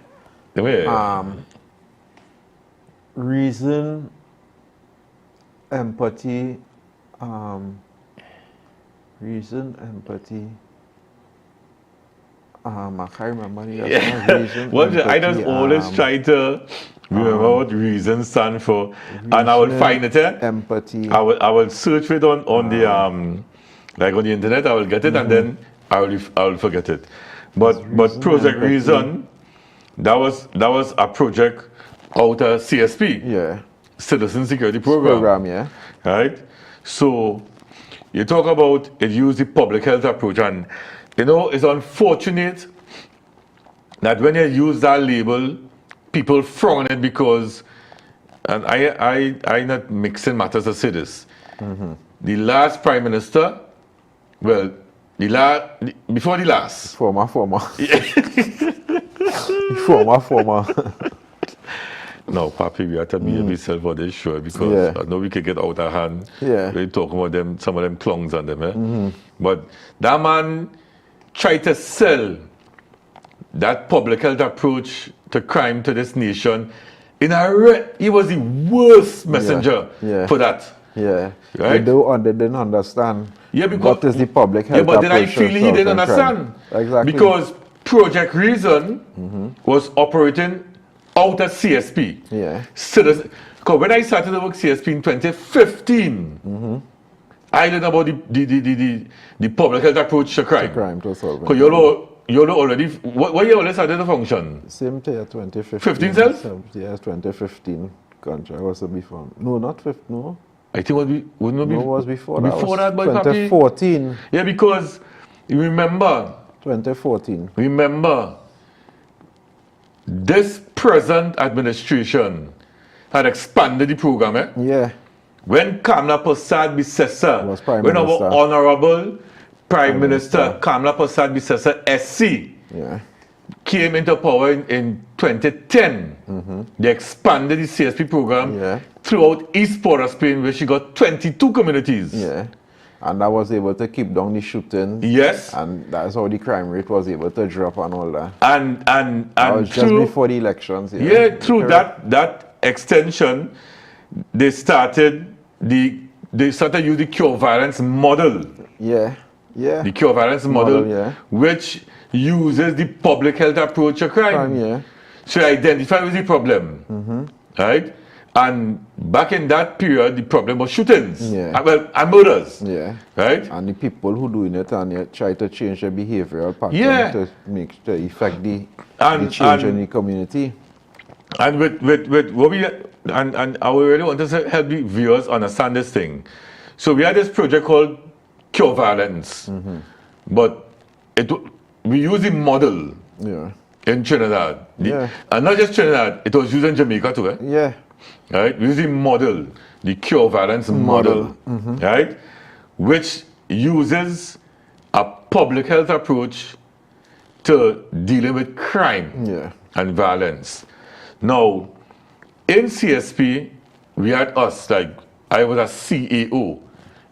Speaker 1: Yeah.
Speaker 2: Reason, empathy, I can't remember the other one. Reason,
Speaker 1: What I just
Speaker 2: empathy,
Speaker 1: always try to remember what reason stand for, and I will find it.
Speaker 2: Empathy.
Speaker 1: I will search it on the like on the internet. I will get it and then I will forget it. But Project
Speaker 2: empathy.
Speaker 1: Reason, that was a project out of CSP.
Speaker 2: Yeah.
Speaker 1: Citizen Security Program.
Speaker 2: Yeah.
Speaker 1: Right? So you talk about it use the public health approach, and you know it's unfortunate that when you use that label, people frown it because, and I not mixing matters to say this. The last Prime Minister, well, before the last.
Speaker 2: Former. Former.
Speaker 1: No, Papi, we have to be ourselves for this show because I know we could get out of hand.
Speaker 2: Yeah.
Speaker 1: We're talking about them, some of them clowns and them. But that man tried to sell that public health approach to crime to this nation. He was the worst messenger for that.
Speaker 2: Yeah.
Speaker 1: Right?
Speaker 2: They didn't understand
Speaker 1: Because,
Speaker 2: what is the public health
Speaker 1: but then I
Speaker 2: approach
Speaker 1: feel
Speaker 2: to
Speaker 1: he didn't
Speaker 2: solving crime.
Speaker 1: understand.
Speaker 2: Exactly.
Speaker 1: Because Project Reason was operating out of CSP.
Speaker 2: Yeah.
Speaker 1: Because when I started to work CSP in 2015, I learned about the public health approach to crime.
Speaker 2: To solve
Speaker 1: Because you know already, what year already started the function?
Speaker 2: Same year, 2015.
Speaker 1: 15 cells?
Speaker 2: Yes, 2015 contract. Was it before? No, not 15. No.
Speaker 1: I think it was
Speaker 2: before
Speaker 1: that. Before that, boy, Papi.
Speaker 2: 2014.
Speaker 1: Yeah, because you remember,
Speaker 2: 2014.
Speaker 1: this present administration had expanded the program.
Speaker 2: Yeah.
Speaker 1: When Kamla Prasad Bisesa,
Speaker 2: Was Prime
Speaker 1: when our
Speaker 2: Minister.
Speaker 1: Honorable Prime Minister Kamla Prasad Bisesa SC
Speaker 2: Yeah.
Speaker 1: came into power in 2010, they expanded the CSP program throughout East Port of Spain, where she got 22 communities.
Speaker 2: Yeah. And that was able to keep down the shooting.
Speaker 1: Yes.
Speaker 2: And that's how the crime rate was able to drop and all that.
Speaker 1: And
Speaker 2: That was just
Speaker 1: through,
Speaker 2: before the elections.
Speaker 1: through that extension, they started they started to use the cure violence model.
Speaker 2: Yeah. Yeah.
Speaker 1: The cure violence model,
Speaker 2: Model, yeah.
Speaker 1: which uses the public health approach to crime.
Speaker 2: Crime, yeah.
Speaker 1: So identify with the problem, right? And back in that period, the problem was shootings,
Speaker 2: Yeah.
Speaker 1: and murders,
Speaker 2: Yeah.
Speaker 1: right?
Speaker 2: And the people who doing it and you try to change their behavioral pattern
Speaker 1: Yeah.
Speaker 2: to make to affect the
Speaker 1: And-
Speaker 2: change in
Speaker 1: and-
Speaker 2: the community.
Speaker 1: And with what we and I really want to help the viewers understand this thing. So we had this project called Cure Violence, but we use the model
Speaker 2: Yeah.
Speaker 1: in Trinidad,
Speaker 2: Yeah.
Speaker 1: and not just Trinidad. It was used in Jamaica too,
Speaker 2: Yeah.
Speaker 1: right? We use the model, the Cure Violence model, right, which uses a public health approach to dealing with crime
Speaker 2: Yeah.
Speaker 1: and violence. Now, in CSP, we had us, like, I was a CAO,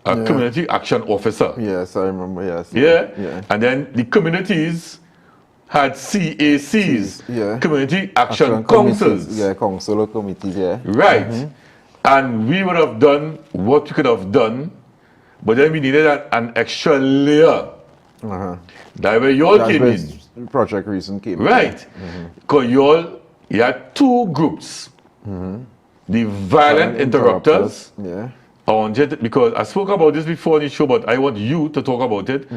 Speaker 1: a Community Action Officer.
Speaker 2: Yes, I remember. Yes.
Speaker 1: Yeah?
Speaker 2: Yeah.
Speaker 1: And then the communities had CACs,
Speaker 2: Yeah.
Speaker 1: Community Action
Speaker 2: Committees,
Speaker 1: Councils.
Speaker 2: Yeah, council or committees. Yeah.
Speaker 1: Right. And we would have done what we could have done, but then we needed an extra layer. That way you all
Speaker 2: That's
Speaker 1: came
Speaker 2: where
Speaker 1: in.
Speaker 2: Project Reason came in.
Speaker 1: Right. Because you had two groups. The violent interrupters.
Speaker 2: Yeah.
Speaker 1: I wanted, because I spoke about this before in the show, but I want you to talk about it.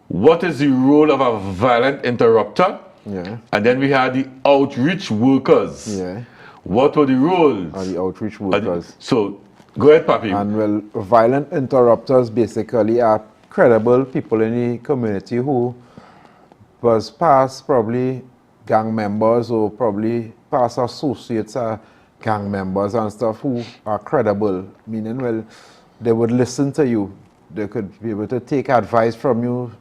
Speaker 1: What is the role of a violent interrupter?
Speaker 2: Yeah.
Speaker 1: And then we had the outreach workers.
Speaker 2: Yeah.
Speaker 1: What were the roles?
Speaker 2: And the outreach
Speaker 1: And-
Speaker 2: workers.
Speaker 1: So, go ahead, Papi.
Speaker 2: And well, violent interrupters basically are credible people in the community who was past probably gang members or probably past associates are gang members and stuff who are credible, meaning well, they would listen to you. They could be able to take advice from you,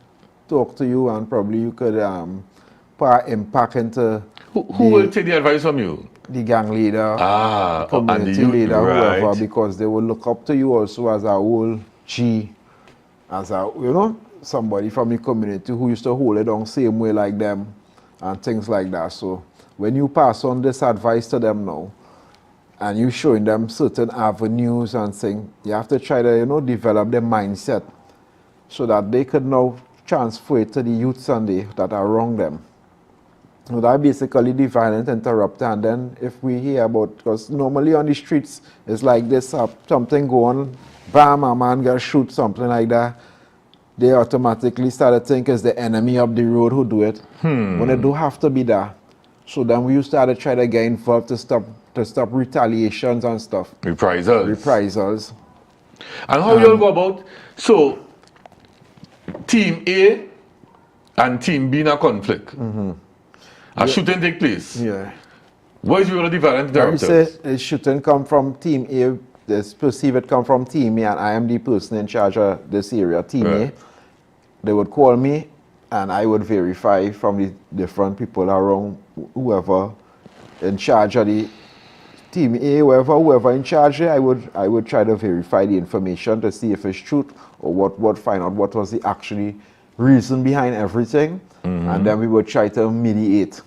Speaker 2: talk to you, and probably you could put impact into
Speaker 1: Who will take the advice from you?
Speaker 2: the gang leader,
Speaker 1: And
Speaker 2: community
Speaker 1: the youth,
Speaker 2: leader, whoever,
Speaker 1: right.
Speaker 2: because they will look up to you also as a whole G, as a, somebody from the community who used to hold it on same way like them and things like that. So when you pass on this advice to them now, and you showing them certain avenues and things, you have to try to, develop their mindset so that they could now transfer it to the youths and that are around them. So that basically the violent interrupter. And then if we hear about, because normally on the streets, it's like this, something go on, bam, a man gonna shoot, something like that. They automatically start to think it's the enemy up the road who do it. When it do have to be that. So then we started try to get involved to stop retaliations and stuff. Reprisals.
Speaker 1: And how you all go about? So, Team A and Team B in a conflict. A shooting take place.
Speaker 2: Yeah.
Speaker 1: What is your violent
Speaker 2: When you
Speaker 1: interrupters?
Speaker 2: say it shouldn't come from Team A, they perceive it come from Team A, and I am the person in charge of this area, Team
Speaker 1: Right.
Speaker 2: A. They would call me, and I would verify from the different people around, whoever in charge of the Team A, whoever in charge, I would try to verify the information to see if it's truth or find out what was the actually reason behind everything, and then we would try to mediate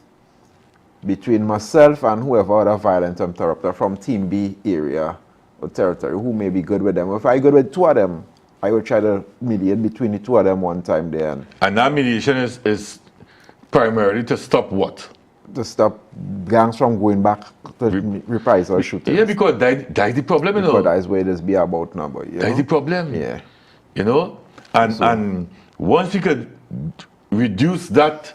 Speaker 2: between myself and whoever other violent interrupter from Team B area or territory who may be good with them. If I good with two of them, I would try to mediate between the two of them one time there
Speaker 1: And that mediation is primarily to stop what?
Speaker 2: to stop gangs from going back to reprisal shootings.
Speaker 1: Yeah, because that's the problem, you know.
Speaker 2: Because that is where it is be about now, but you
Speaker 1: That's
Speaker 2: know?
Speaker 1: the problem.
Speaker 2: Yeah.
Speaker 1: You know? And once we could reduce that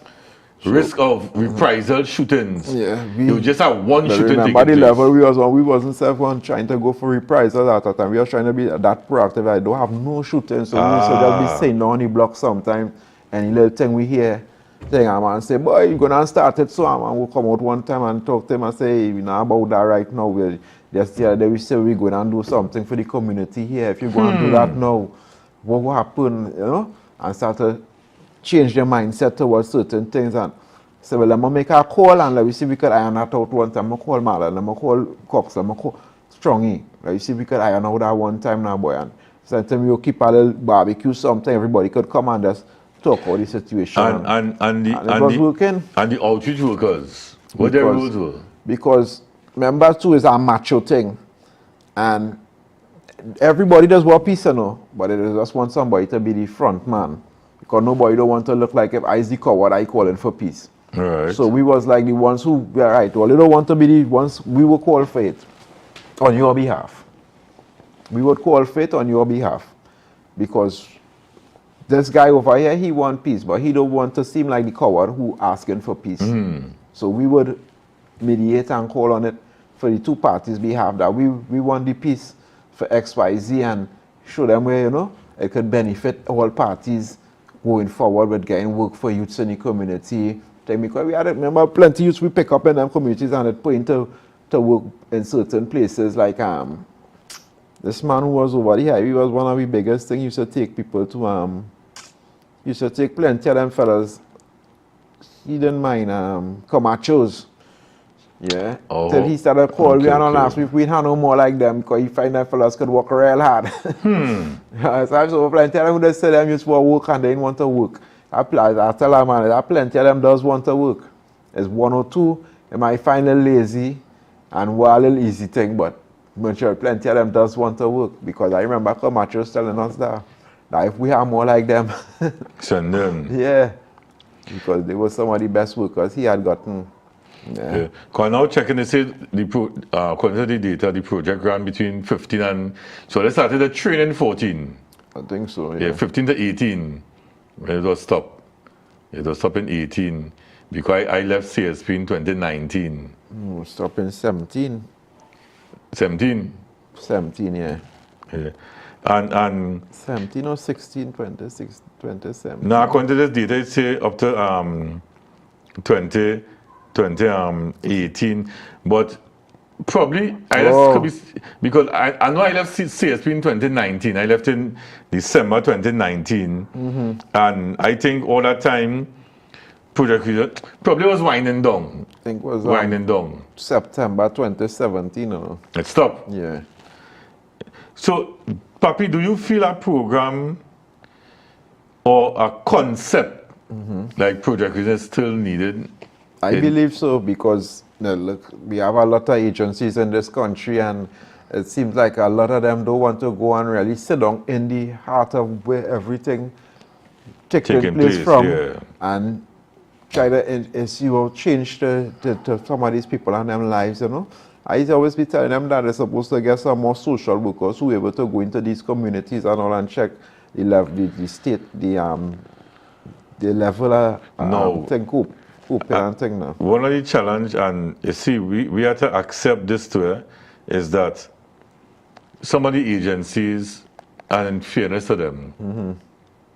Speaker 1: risk of reprisal shootings,
Speaker 2: Yeah,
Speaker 1: you just have one
Speaker 2: But
Speaker 1: shooting
Speaker 2: remember the
Speaker 1: taking
Speaker 2: level
Speaker 1: place.
Speaker 2: we was on, we wasn't self-one trying to go for reprisals at that time. We was trying to be that proactive. I don't have no shooting, so we used to just be saying down the block sometime. Any little thing we hear, thing a man say, boy, you gonna start it, so a man will come out one time and talk to him and say, hey, we know about that right now. We just the other day we say we're going to do something for the community here. If you're going to do that now, what will happen, and start to change their mindset towards certain things and say, well, I'm going to make a call and let me see if we could iron that out one time. I'm going to call Marlon, I'm going to call Cox, I'm going to call Strongy. Let me see if we could iron out that one time now, boy. And sometimes we'll keep a little barbecue, something everybody could come and just talk about the situation.
Speaker 1: And
Speaker 2: it was working.
Speaker 1: And the outreach workers, what their rules were.
Speaker 2: Because member 2 is a macho thing. And everybody does want peace, you know, but they just want somebody to be the front man. Because nobody don't want to look like if I the coward, I calling for peace.
Speaker 1: Right.
Speaker 2: So we was like the ones who, yeah, right, well, they don't want to be the ones, we will call for it on your behalf. We would call for it on your behalf. Because this guy over here, he want peace, but he don't want to seem like the coward who asking for peace. So we would mediate and call on it for the two parties' behalf that we want the peace for XYZ and show them where, you know, it could benefit all parties going forward with getting work for youths in the community. Because we had, remember, plenty youths we pick up in them communities and it put into work in certain places like this man who was over here, he was one of the biggest things. He used to take people to used to take plenty of them fellas. He didn't mind Camachos. Yeah.
Speaker 1: Oh,
Speaker 2: Till he started calling
Speaker 1: okay,
Speaker 2: we and
Speaker 1: okay.
Speaker 2: asked if we had no more like them because he find that fellas could work real hard. So I saw plenty of them who just said them used to work and they didn't want to work. I tell them, man, that plenty of them does want to work. There's one or two, they might find a lazy and a little easy thing, but sure, plenty of them does want to work because I remember Camacho telling us that if we have more like them,
Speaker 1: Send them.
Speaker 2: yeah, because they were some of the best workers he had gotten. Yeah.
Speaker 1: Yeah. Because now checking to say according to the data, the project ran between 15 and so they started the training in 14.
Speaker 2: I think so.
Speaker 1: Yeah,
Speaker 2: Yeah.
Speaker 1: 15 to 18. It was stopped. It was stopped in 18 because I left CSP in 2019.
Speaker 2: Stop in 17.
Speaker 1: 17.
Speaker 2: 17, yeah.
Speaker 1: Yeah. And
Speaker 2: 17 or 16, 26, 27.
Speaker 1: now according to this data, it say up to 2018, but probably I just could be because I know I left CSP in 2019. I left in December 2019, and I think all that time Project Fusion probably was winding down.
Speaker 2: I think it was
Speaker 1: Winding down.
Speaker 2: September 2017. You know?
Speaker 1: It stopped.
Speaker 2: Yeah.
Speaker 1: So, Papi, do you feel a program or a concept like Project Fusion is still needed?
Speaker 2: I believe so because look, we have a lot of agencies in this country and it seems like a lot of them don't want to go and really sit down in the heart of where everything taking place from
Speaker 1: yeah.
Speaker 2: and try to change to some of these people and their lives, you know. I used to always be telling them that they're supposed to get some more social workers who are able to go into these communities and all and check the level, the state, the level of
Speaker 1: No.
Speaker 2: thing open and thing now.
Speaker 1: One of the challenge, and you see, we have to accept this too, is that some of the agencies, and in fairness to them,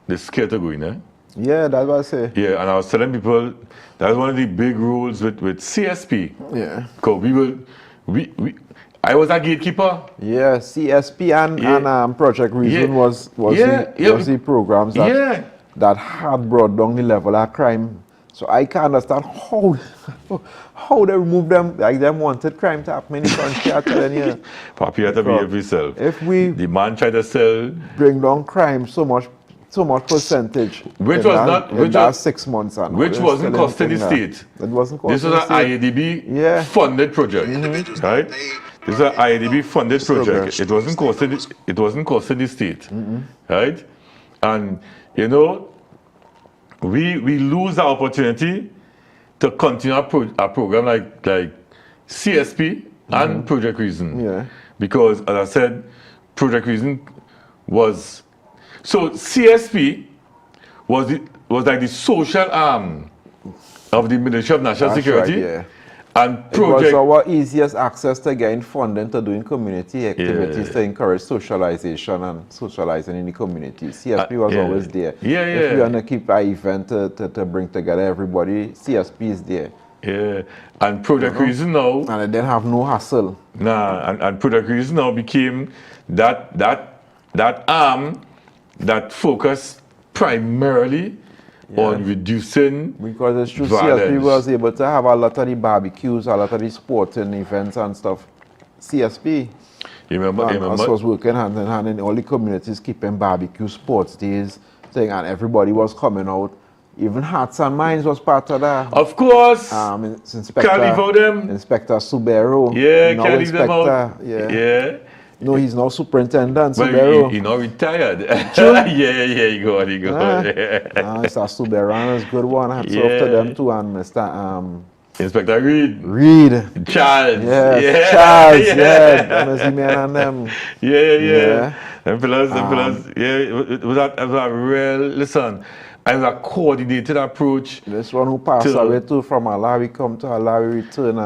Speaker 1: they're scared to go in there.
Speaker 2: Yeah, that's what I say.
Speaker 1: Yeah, and I was telling people that's one of the big rules with CSP.
Speaker 2: Yeah.
Speaker 1: Because I was a gatekeeper.
Speaker 2: Yeah, CSP and Project Reason
Speaker 1: Yeah.
Speaker 2: was the programs that had brought down the level of crime. So I can't understand how they remove them, like them wanted crime to happen in the country. I'm telling you.
Speaker 1: Papi had to behave himself.
Speaker 2: If we
Speaker 1: The man tried to sell,
Speaker 2: bring down crime so much percentage,
Speaker 1: Which
Speaker 2: in
Speaker 1: was
Speaker 2: that,
Speaker 1: not-
Speaker 2: in
Speaker 1: which
Speaker 2: that
Speaker 1: was-
Speaker 2: 6 months, and
Speaker 1: which
Speaker 2: it's
Speaker 1: wasn't
Speaker 2: still
Speaker 1: costing the
Speaker 2: anything
Speaker 1: state.
Speaker 2: It wasn't costing
Speaker 1: this was
Speaker 2: the
Speaker 1: an
Speaker 2: state.
Speaker 1: IADB
Speaker 2: Yeah.
Speaker 1: funded project, right? This is an IADB funded project. It wasn't costing the state, right? And you know, we lose our opportunity to continue a program like CSP and Project Reason.
Speaker 2: Yeah.
Speaker 1: Because as I said, Project Reason was so CSP was like the social arm of the Ministry of National
Speaker 2: That's
Speaker 1: Security.
Speaker 2: right, yeah.
Speaker 1: And
Speaker 2: It was
Speaker 1: Project
Speaker 2: our easiest access to getting funding to doing community activities
Speaker 1: Yeah.
Speaker 2: to encourage socialization and socializing in the community. CSP was
Speaker 1: yeah.
Speaker 2: always there.
Speaker 1: Yeah,
Speaker 2: If we
Speaker 1: yeah.
Speaker 2: want to keep an event to bring together everybody, CSP is there.
Speaker 1: Yeah, and Project Reason now,
Speaker 2: And it didn't have no hassle.
Speaker 1: and Project Reason now became that arm that focused primarily on reducing
Speaker 2: Because it's true,
Speaker 1: violence.
Speaker 2: CSP was able to have a lot of the barbecues, a lot of the sporting events and stuff. CSP.
Speaker 1: You remember?
Speaker 2: Us was working hand in hand in all the communities, keeping barbecue sports days thing, and everybody was coming out. Even Hearts and Minds was part of that.
Speaker 1: Of course.
Speaker 2: Inspector,
Speaker 1: Can't leave out them.
Speaker 2: Inspector Subero.
Speaker 1: Yeah,
Speaker 2: now
Speaker 1: can't leave them out.
Speaker 2: Inspector, Yeah.
Speaker 1: Yeah.
Speaker 2: No, he's now superintendent.
Speaker 1: Well,
Speaker 2: Suberu.
Speaker 1: he not retired. yeah, he got.
Speaker 2: Mr. Suberan is a good one. Hats off to
Speaker 1: Yeah.
Speaker 2: them too, and Mr.
Speaker 1: Inspector Reed.
Speaker 2: Reed.
Speaker 1: Charles.
Speaker 2: Yes,
Speaker 1: Yeah.
Speaker 2: Charles, yeah. Them men and them.
Speaker 1: Yeah. And plus, it was a real, listen, it was a coordinated approach.
Speaker 2: This one who passed away too from Alawi come to Alawi return.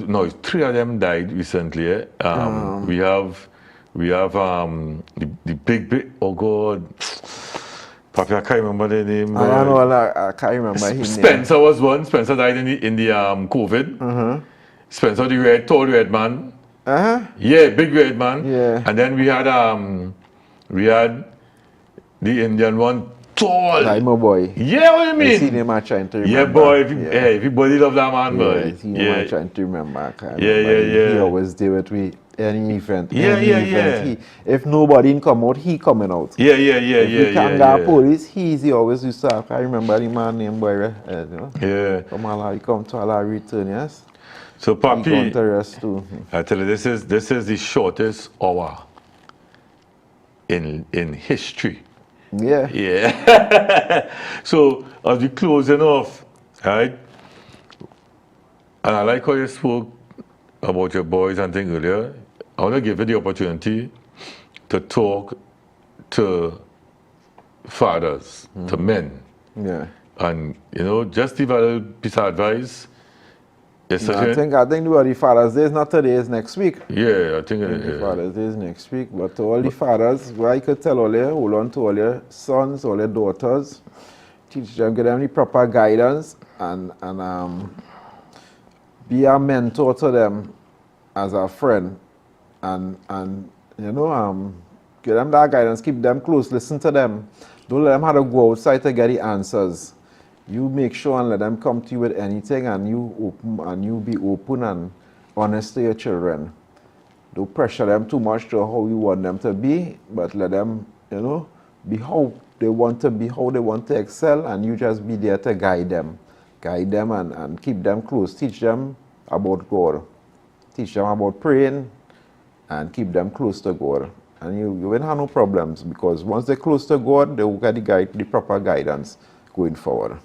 Speaker 1: No, three of them died recently. We have the big, oh God, Papi, I can't remember the name.
Speaker 2: I don't know, I can't remember his name.
Speaker 1: Spencer was one. Spencer died in the COVID. Spencer, the tall red man. Yeah, big red man.
Speaker 2: Yeah.
Speaker 1: And then we had the Indian one, tall.
Speaker 2: Like my boy.
Speaker 1: Yeah, what do you
Speaker 2: I see
Speaker 1: mean?
Speaker 2: him, I trying to remember.
Speaker 1: Yeah, boy. Everybody love that man, boy.
Speaker 2: I see him, I trying to remember. I can't
Speaker 1: Yeah,
Speaker 2: remember. He
Speaker 1: yeah.
Speaker 2: always did it with any event.
Speaker 1: Yeah,
Speaker 2: any
Speaker 1: yeah,
Speaker 2: event.
Speaker 1: yeah.
Speaker 2: If nobody in come out, he coming out.
Speaker 1: Yeah.
Speaker 2: If you can't get police, he always used to have. I remember the man named boy, you know.
Speaker 1: Yeah.
Speaker 2: From Alawi, come to Alawi return, yes.
Speaker 1: So,
Speaker 2: He gone to
Speaker 1: Papi,
Speaker 2: rest too.
Speaker 1: I tell you, this is the shortest hour in history.
Speaker 2: Yeah.
Speaker 1: Yeah. So, as we closing off, right? And I like how you spoke about your boys and things earlier. I want to give you the opportunity to talk to fathers, to men.
Speaker 2: Yeah.
Speaker 1: And, just give a little piece of advice. Yes,
Speaker 2: I think the Father's Day is not today, it's next week.
Speaker 1: Yeah, I think it
Speaker 2: The
Speaker 1: is.
Speaker 2: Father's Day is next week. But to all the fathers, what I could tell all you, hold on to all your sons, all your daughters, teach them, give them the proper guidance, and be a mentor to them as a friend, and give them that guidance, keep them close, listen to them. Don't let them have to go outside to get the answers. You make sure and let them come to you with anything, and you be open and honest to your children. Don't pressure them too much to how you want them to be, but let them, be how they want to be, how they want to excel, and you just be there to guide them. Guide them and keep them close. Teach them about God. Teach them about praying, and keep them close to God. And you won't have no problems, because once they're close to God, they will get the proper guidance going forward.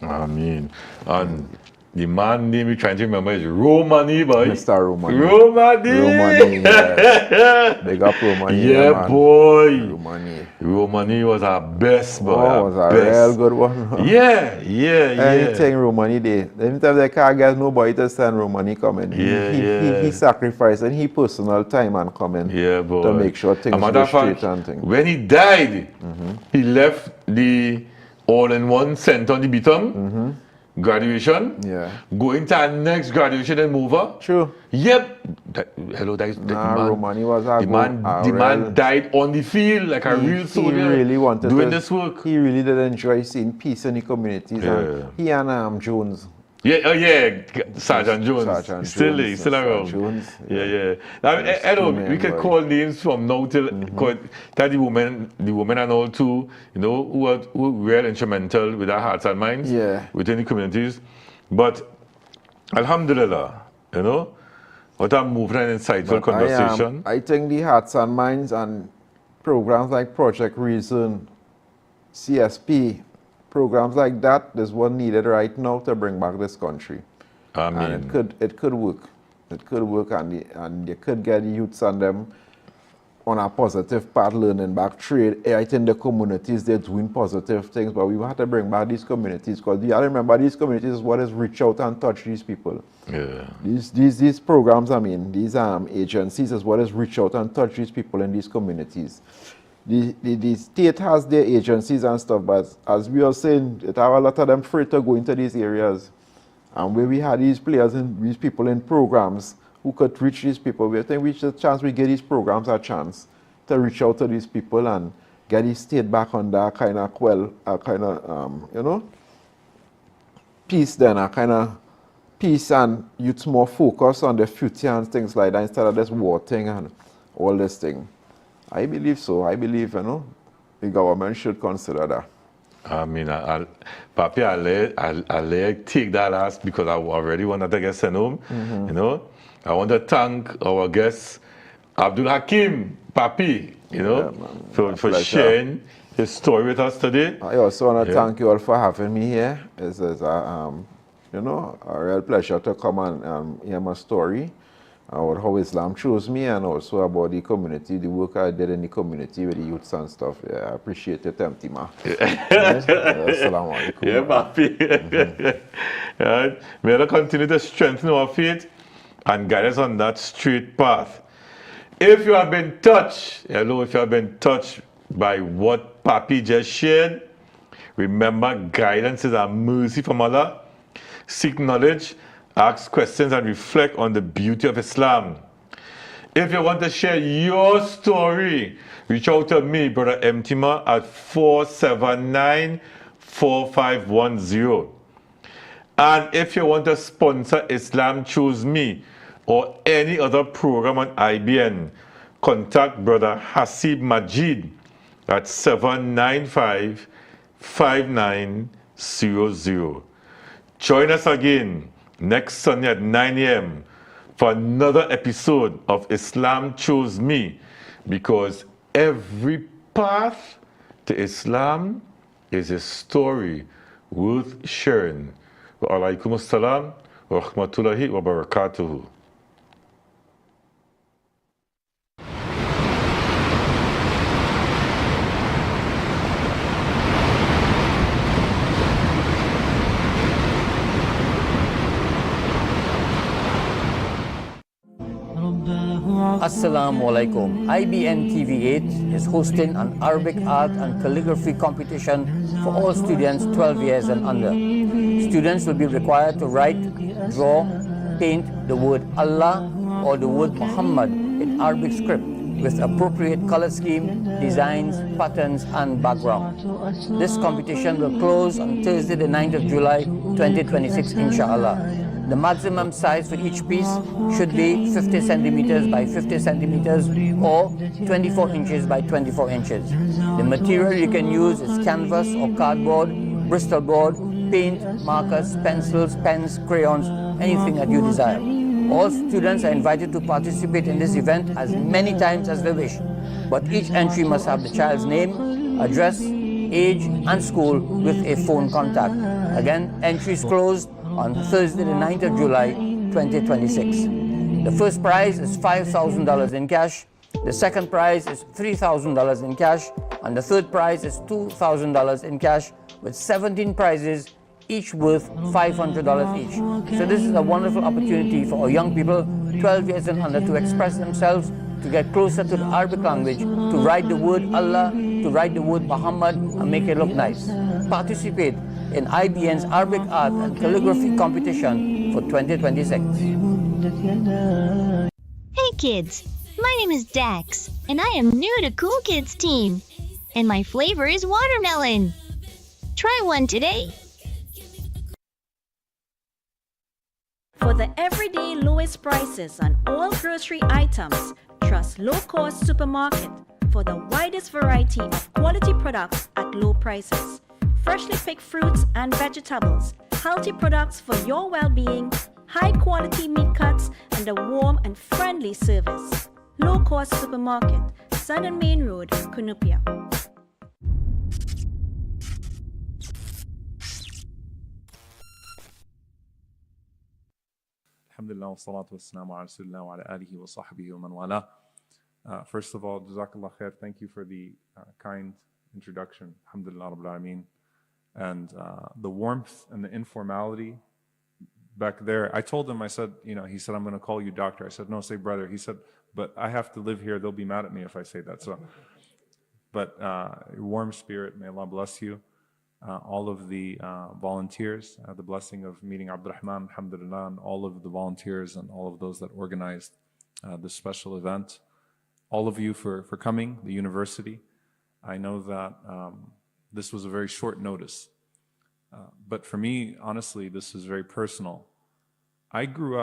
Speaker 1: I mean, and the man name you're trying to remember is Romani, boy.
Speaker 2: Mr. Romani.
Speaker 1: Romani.
Speaker 2: Romani, yes. Big up Romani.
Speaker 1: Yeah,
Speaker 2: man.
Speaker 1: boy.
Speaker 2: Romani.
Speaker 1: Romani was our best, boy.
Speaker 2: Oh, was a
Speaker 1: best.
Speaker 2: real good one.
Speaker 1: Yeah.
Speaker 2: Anything Romani did. Anytime they can't get nobody to send Romani coming. He sacrificed and he personal time and coming.
Speaker 1: Yeah, boy.
Speaker 2: To make sure things go straight and things.
Speaker 1: When he died, he left the all-in-one center on the bottom. Graduation.
Speaker 2: Yeah.
Speaker 1: Going to our next graduation and move up.
Speaker 2: True.
Speaker 1: Yep. That is the man.
Speaker 2: Romani was a
Speaker 1: man died on the field like a real soldier.
Speaker 2: He really wanted
Speaker 1: doing
Speaker 2: to,
Speaker 1: this work.
Speaker 2: He really did enjoy seeing peace in the communities.
Speaker 1: Yeah.
Speaker 2: And he and Jones.
Speaker 1: Yeah, Sergeant Jones.
Speaker 2: Sergeant
Speaker 1: still
Speaker 2: Jones,
Speaker 1: still around.
Speaker 2: Jones,
Speaker 1: Yeah. Now, Edo, we can call names from now till that the women and all too, who were real instrumental with our hearts and minds within the communities. But Alhamdulillah, what a moving and insightful conversation.
Speaker 2: I think the hearts and minds and programs like Project Reason, CSP, programs like that is what needed right now to bring back this country.
Speaker 1: I mean,
Speaker 2: and it could work. It could work, and you could get the youths and them on a positive path, learning back trade. I think the communities, they're doing positive things, but we have to bring back these communities, because you have to remember these communities is what is reach out and touch these people.
Speaker 1: Yeah.
Speaker 2: These programs, these agencies is what is reach out and touch these people in these communities. The state has their agencies and stuff, but as we are saying, it have a lot of them afraid to go into these areas. And where we had these players and these people in programs who could reach these people, we think we should chance we give these programs a chance to reach out to these people and get the state back on that kind of peace then, a kind of peace, and youth more focus on the future and things like that instead of this war thing and all this thing. I believe so. I believe, the government should consider that.
Speaker 1: I mean, Papi, I'll take that last because I already wanted to get sent home. I want to thank our guests Abdul Hakim, Papi,
Speaker 2: man.
Speaker 1: for
Speaker 2: Pleasure.
Speaker 1: sharing his story with us today.
Speaker 2: I also want to
Speaker 1: Yeah.
Speaker 2: thank you all for having me here. It's a real pleasure to come and hear my story about how Islam chose me and also about the community, the work I did in the community with the youths and stuff. Yeah, I appreciate it, Tima. Assalamu alaikum.
Speaker 1: Yeah, Papi. Right. May Allah continue to strengthen our faith and guide us on that straight path. If you have been touched, if you have been touched by what Papi just shared, remember guidance is a mercy from Allah. Seek knowledge, ask questions, and reflect on the beauty of Islam. If you want to share your story, reach out to me, Brother Mtima, at 479-4510. And if you want to sponsor Islam Choose Me or any other program on IBN, contact Brother Hasib Majid at 795-5900. Join us again next Sunday at 9 a.m. for another episode of Islam Chose Me, because every path to Islam is a story worth sharing. Wa alaikum assalam wa rahmatullahi wa barakatuhu.
Speaker 5: Assalamu alaikum. IBN TV8 is hosting an Arabic art and calligraphy competition for all students 12 years and under. Students will be required to write, draw, paint the word Allah or the word Muhammad in Arabic script with appropriate color scheme, designs, patterns and background. This competition will close on Thursday the 9th of July 2026 inshallah. The maximum size for each piece should be 50 centimeters by 50 centimeters or 24 inches by 24 inches. The material you can use is canvas or cardboard, Bristol board, paint, markers, pencils, pens, crayons, anything that you desire. All students are invited to participate in this event as many times as they wish, but each entry must have the child's name, address, age and school with a phone contact. Again, entries closed on Thursday the 9th of July 2026. The first prize is $5,000 in cash, the second prize is $3,000 in cash, and the third prize is $2,000 in cash, with 17 prizes, each worth $500 each. So this is a wonderful opportunity for our young people, 12 years and under, to express themselves, to get closer to the Arabic language, to write the word Allah, to write the word Muhammad and make it look nice. Participate in IBN's Arabic Art and Calligraphy Competition for 2026.
Speaker 6: Hey kids, my name is Dax, and I am new to Cool Kids team. And my flavor is watermelon. Try one today.
Speaker 7: For the everyday lowest prices on all grocery items, trust Low Cost Supermarket for the widest variety of quality products at low prices. Freshly picked fruits and vegetables, healthy products for your well-being, high-quality meat cuts, and a warm and friendly service. Low Cost Supermarket, Sun and Main Road, Cunupia.
Speaker 8: Alhamdulillah wa salatu wa salamu ala rasulillah wa ala alihi wa sahbihi wa man wala. First of all, Jazakallah khair, thank you for the kind introduction. Alhamdulillah Rabbil Alameen. And the warmth and the informality back there. I told him, I said, he said, I'm going to call you doctor. I said, no, say brother. He said, but I have to live here. They'll be mad at me if I say that. So, but warm spirit, may Allah bless you. All of the volunteers, the blessing of meeting Abdurrahman, alhamdulillah, and all of the volunteers and all of those that organized this special event. All of you for coming, the university. I know that this was a very short notice. But for me, honestly, this is very personal. I grew up